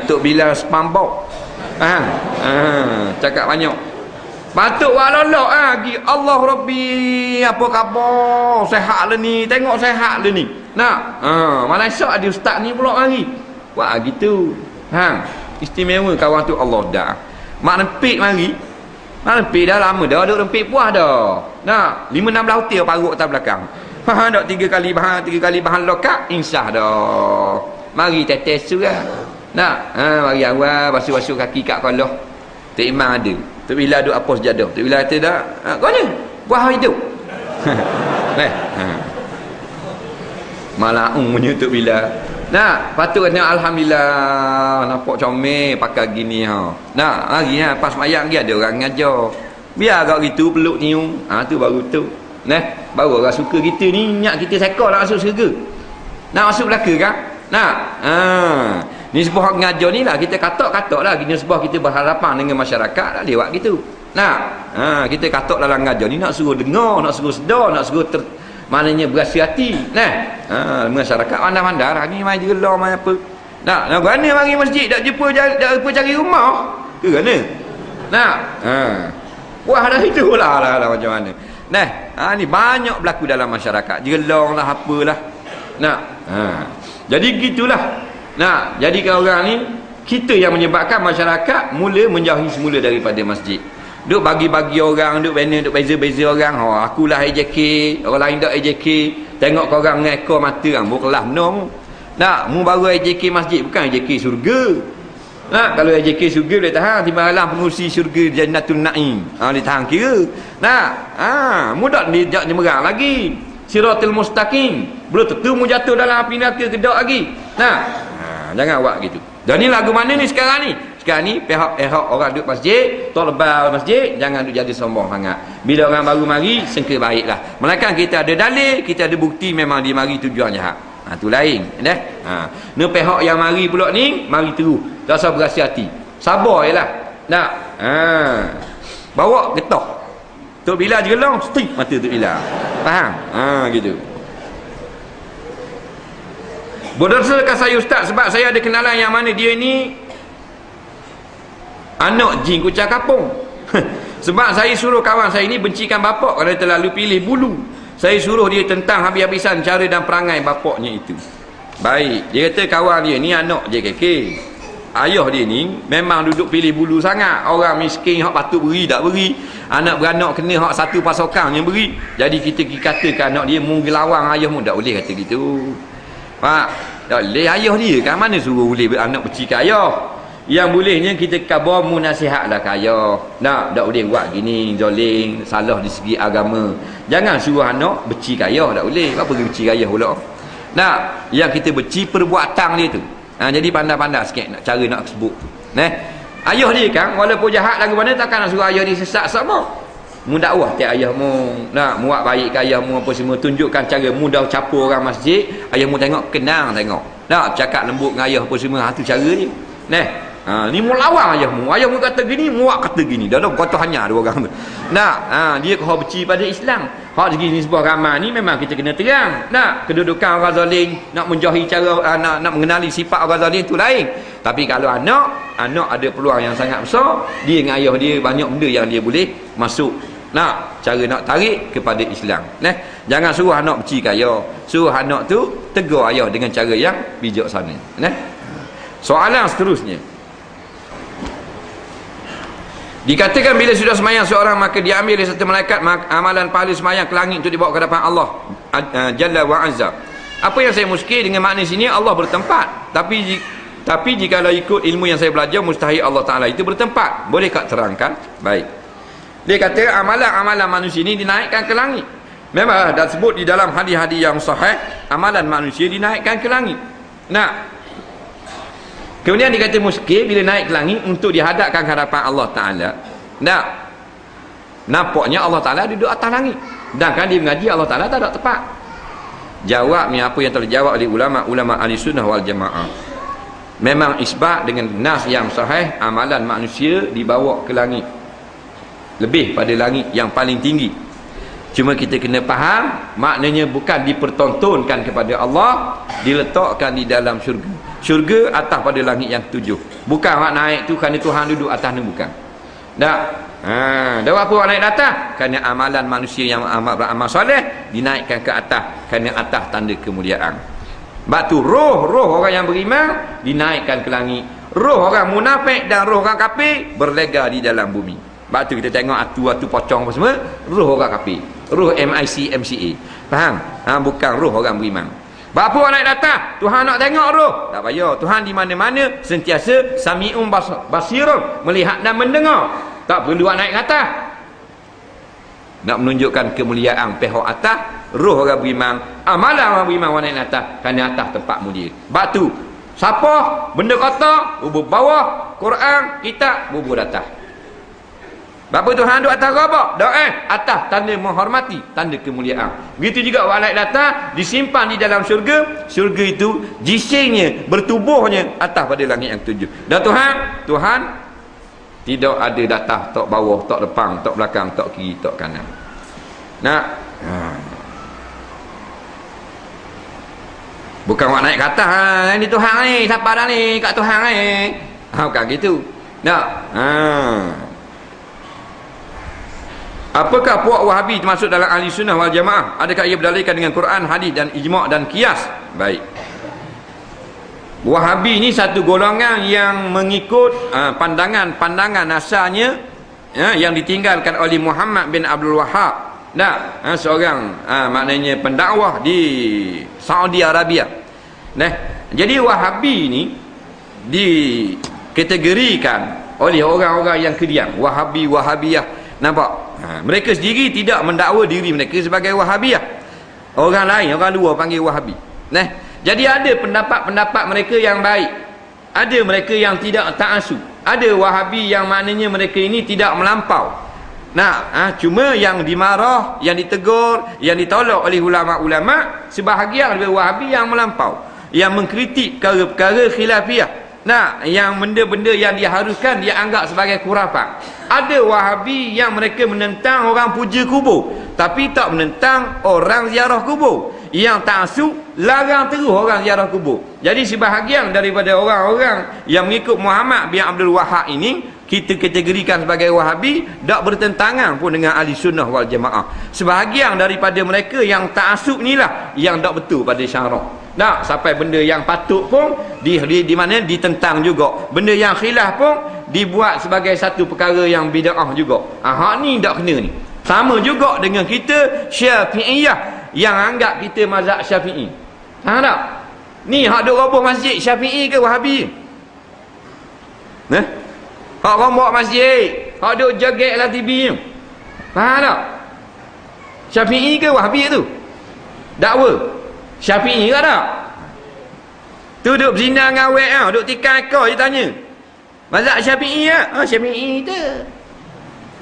Tok Bilal Spambok. Cakap banyak. Patut buat lolok lagi. Allah Rabbi, apa khabar? Sehat le ni. Tengok sehat le ni. Malaysia ada ustaz ni pula lagi. Buat gitu. Istimewa kawan tu Allah dah. Mak nempik mari. Mak nempik dah lama dah, duk nempik puas dah. Nah, 5-6 hotel paruk atas belakang. Ha dak 3 kali bahan lokak, insah dah. Mari tetes surah. Nah, mari awal basuh-basuh kaki kat kolah. Tok Imam ada. Tok Bila duk apa sejadah. Tok Bila kata dah, kau ni buah hidup. Malaung punya Tok Bila. Nah, patut kena alhamdulillah nampak comel pakai gini ha. Nah, hari pas mayang dia ada orang ngajar. Biar agak gitu peluk niu. Tu baru tu. Nah, baru orang suka kita ni, nyak kita sekor nak masuk syurga. Nak masuk belaka kan? Nah, ni sebuah ngajar ni lah kita katok-katok lah. Ni sebuah kita berharapan dengan masyarakat lah lewat gitu. Nah, kita katok dalam ngajar ni nak suruh dengar, nak suruh sedar, nak suruh maknanya berasi hati. Nah, masyarakat pandai-pandai lah ni main jelah main apa. Nah, nak mana mari masjid tak jumpa cari rumah? Ke mana? Nah, wah dah itulah lah macam mana. Nah, ni banyak berlaku dalam masyarakat. Jelong lah apalah. Nah, jadi gitulah. Nah, jadi kalau orang ni kita yang menyebabkan masyarakat mula menjauhi semula daripada masjid. Duk bagi-bagi orang, duk beza-beza orang. Akulah AJK, orang lain tak AJK. Tengok kau orang ngekor mata hang, kelas benar mu. Nak, mu baru AJK masjid, bukan AJK surga. Nah, kalau AJK surga boleh tahan, timbalan pengurusi surga Jannatul Naim. Dia tahan kira. Nah, mu tak nyemerang lagi. Siratul Mustaqim. Belum tentu mu jatuh dalam api neraka kedok lagi. Nah, jangan buat gitu. Dan ni lagu mana ni sekarang ni? Sekarang ni pihak orang duduk masjid, tok lebal masjid, jangan duduk jadi sombong sangat. Bila orang baru mari, sengke baiklah. Melainkan kita ada dalil, kita ada bukti memang dia mari tujuan jahat. Tu lain, dah. Ni pihak yang mari pula ni, mari terus. Tak usah berasi hati. Sabar jelah. Nak. Bawa getah. Tok Bila jelong, stik mata Tok Bila. Faham? Gitu. Berdasarkan saya ustaz sebab saya ada kenalan yang mana dia ni anak jin kucing kapung. Sebab saya suruh kawan saya ni bencikan bapak kerana terlalu pilih bulu. Saya suruh dia tentang habis-habisan cara dan perangai bapaknya itu. Baik, dia kata kawan dia ni anak JKK. Ayah dia ni memang duduk pilih bulu sangat. Orang miskin hak patut beri tak beri. Anak beranak kena hak satu pasokan yang beri. Jadi kita katakan anak dia mu gelawang ayahmu, tak boleh kata gitu. Pak, tak boleh ayah dia kan mana suruh boleh anak bercakap ayah. Yang bolehnya kita khabar mu nasihatlah ke ayah. Tak boleh buat gini, zalim, salah di segi agama. Jangan suruh anak benci ke ayah, tak boleh. Apa pergi benci ke ayah pula? Nah, yang kita benci perbuatan dia tu. Jadi pandai-pandai sikit nak cara nak sebut tu. Ayah dia kan walaupun jahat lagu mana takkan nak suruh ayah dia sesat sama. Mu dakwah tiap ayahmu, nak muat baik ke ayahmu apa semua, tunjukkan cara mu dah capur orang masjid, ayahmu tengok kenang tengok. Nak cakap lembut dengan ayah apa semua, tu cara dia. Ni mu lawan ayahmu kata gini, muak kata gini. Dah kata hanya dua orang tu. Dia kau benci pada Islam. Hak begini sebuah ramai ni memang kita kena terang. Kedudukan orang zalim, nak menjauhi cara nak mengenali sifat orang zalim tu lain. Tapi kalau anak ada peluang yang sangat besar, dia dengan ayah dia banyak benda yang dia boleh masuk. Cara nak tarik kepada Islam. Jangan suruh anak benci ke ayah. Suruh anak tu tegur ayah dengan cara yang bijaksana. Soalan seterusnya. Dikatakan bila sudah semayang seorang maka diambil oleh satu malaikat amalan pahala semayang ke langit untuk dibawa ke hadapan Allah Jalla wa Azza. Apa yang saya muskil dengan makna sini Allah bertempat. Tapi jikalau ikut ilmu yang saya belajar mustahil Allah Ta'ala itu bertempat. Bolehkah terangkan? Baik. Dia kata amalan-amalan manusia ini dinaikkan ke langit. Memang dah sebut di dalam hadis-hadis yang sahih, amalan manusia dinaikkan ke langit. Kemudian dikata muskil bila naik ke langit untuk dihadapkan ke hadapan Allah Ta'ala. Nampaknya Allah Ta'ala duduk atas langit. Sedangkan dia mengaji Allah Ta'ala tak ada tepat. Jawabnya apa yang telah dijawab oleh ulama ahli sunnah wal jamaah. Memang isbat dengan nas yang sahih, amalan manusia dibawa ke langit. Lebih pada langit yang paling tinggi. Cuma kita kena faham, maknanya bukan dipertontonkan kepada Allah, diletakkan di dalam syurga. Syurga atas pada langit yang 7. Bukan orang naik tu kerana Tuhan duduk atas ni, bukan. Tak. Dah apa orang naik atas? Kerana amalan manusia yang beramal soleh dinaikkan ke atas, kerana atas tanda kemuliaan. Sebab tu roh orang yang beriman dinaikkan ke langit. Roh orang munafik dan roh orang kafir berlega di dalam bumi. Sebab tu kita tengok atu-atu pocong apa semua, roh orang kafir, roh MIC MCA. Faham? Bukan roh orang beriman. Bapa naik datang, Tuhan nak tengok roh. Tak payah, Tuhan di mana-mana sentiasa sami'un basirun, melihat dan mendengar. Tak perlu naik ke atas. Nak menunjukkan kemuliaan pihak atas, roh orang beriman, amalan orang beriman naik atas, kerana atas tempat mulia. Sebab tu siapa benda kotor bubur bawah, Quran, kitab bubur atas. Bapa Tuhan duduk atas rabak, atas tanda menghormati, tanda kemuliaan. Begitu juga walai datang disimpan di dalam syurga. Syurga itu jisingnya, bertubuhnya atas pada langit yang tujuh. Dan Tuhan tidak ada datang, tak bawah, tak depan, tak belakang, tak kiri, tak kanan. Bukan awak naik ke atas, ni Tuhan ni, siapa dah ni, kat Tuhan ni. Bukan gitu. Apakah puak Wahabi termasuk dalam ahli sunnah wal jamaah? Adakah ia berdalilkan dengan Quran, hadis dan ijma' dan qiyas? Baik. Wahabi ni satu golongan yang mengikut pandangan asalnya yang ditinggalkan oleh Muhammad bin Abdul Wahhab. Seorang maknanya pendakwah di Saudi Arabia. Jadi Wahabi ni dikategorikan oleh orang-orang yang kediam, Wahabiyah. Nampak? Mereka sendiri tidak mendakwa diri mereka sebagai Wahabiyah. Orang lain, orang luar panggil Wahabi. Jadi ada pendapat-pendapat mereka yang baik. Ada mereka yang tidak ta'assub. Ada Wahabi yang maknanya mereka ini tidak melampau. Cuma yang dimarah, yang ditegur, yang ditolak oleh ulama-ulama, sebahagian daripada Wahabi yang melampau, yang mengkritik perkara-perkara khilafiyah. Yang benda-benda yang diharuskan dia anggap sebagai khurafat. Ada Wahabi yang mereka menentang orang puja kubur, tapi tak menentang orang ziarah kubur. Yang ta'assub larang terus orang ziarah kubur. Jadi sebahagian daripada orang-orang yang mengikut Muhammad bin Abdul Wahhab ini kita kategorikan sebagai Wahabi, tak bertentangan pun dengan ahli sunnah wal jamaah. Sebahagian daripada mereka yang ta'assub inilah yang tak betul pada syarak. Sampai benda yang patut pun di mana ditentang juga. Benda yang khilaf pun dibuat sebagai satu perkara yang bid'ah juga. Hak ni tak kena ni. Sama juga dengan kita Syafi'iyah yang anggap kita mazhab Syafi'i. Faham tak? Ni hak duk roboh masjid Syafi'i ke Wahabi? Hak roboh masjid, hak duk joget lah TV ni. Faham tak? Syafi'i ke Wahabi tu? Dakwa Syafi'i ke tak? Tu duk berzina dengan awet duk tikam ekor je tanya. Mazhab Syafi'i ke? Syafi'i tu.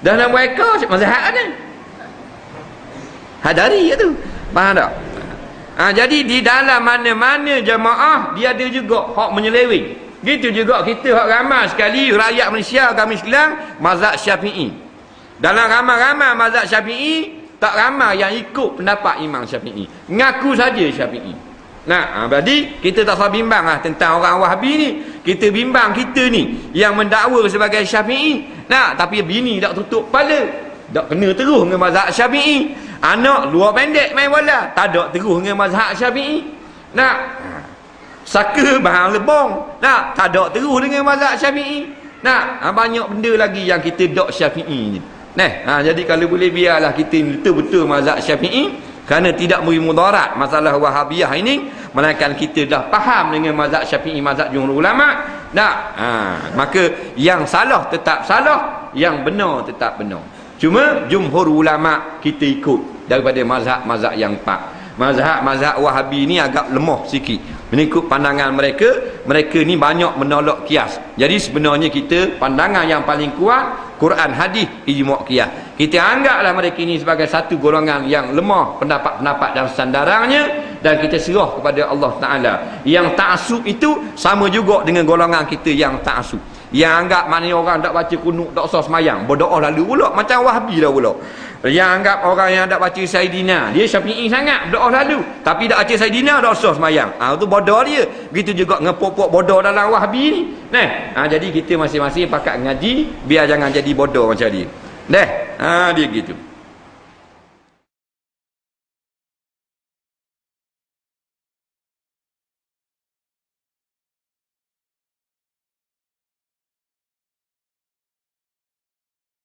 Dah nak buat ekor mazhab ni. Hadari ke tu? Faham tak? Jadi di dalam mana-mana jamaah dia ada juga hak menyeleweng. Gitu juga kita hak ramai sekali rakyat Malaysia kami sekalian mazhab Syafi'i. Dalam ramai-ramai mazhab Syafi'i, tak ramai yang ikut pendapat Imam Syafi'i. Ngaku saja Syafi'i. Berarti kita tak usah bimbang tentang orang Wahabi ni. Kita bimbang kita ni yang mendakwa sebagai Syafi'i. Tapi bini tak tutup kepala, tak kena terus dengan mazhab Syafi'i. Anak luar pendek main bola, tak ada terus dengan mazhab Syafi'i. Saka bahan lebong, tak ada terus dengan mazhab Syafi'i. Banyak benda lagi yang kita dok Syafi'i ni. Jadi kalau boleh biarlah kita betul-betul mazhab Syafi'i, kerana tidak memberi mudarat masalah Wahabiyah ini, melainkan kita dah faham dengan mazhab Syafi'i, mazhab jumhur ulama. Maka yang salah tetap salah, yang benar tetap benar. Cuma jumhur ulama kita ikut daripada mazhab-mazhab yang empat. Mazhab Wahabi ni agak lemah sikit. Mengikut pandangan mereka ni banyak menolak qiyas. Jadi sebenarnya kita pandangan yang paling kuat Quran, hadis, ijma' qiyas. Kita anggaplah mereka ini sebagai satu golongan yang lemah pendapat-pendapat dan sandarannya, dan kita serah kepada Allah Ta'ala. Yang ta'assub itu sama juga dengan golongan kita yang ta'assub, yang anggap mana orang tak baca kunut tak usah semayang, berdoa lalu pula, macam Wahabi dah pula. Yang anggap orang yang tak baca Sayyidina, dia Syafi'i sangat, berdoa lalu, tapi tak baca Sayyidina tak usah semayang. Itu bodoh dia. Begitu juga ngepok-pok bodoh dalam Wahabi ni. Jadi kita masing-masing pakat ngaji biar jangan jadi bodoh macam dia. Dia gitu.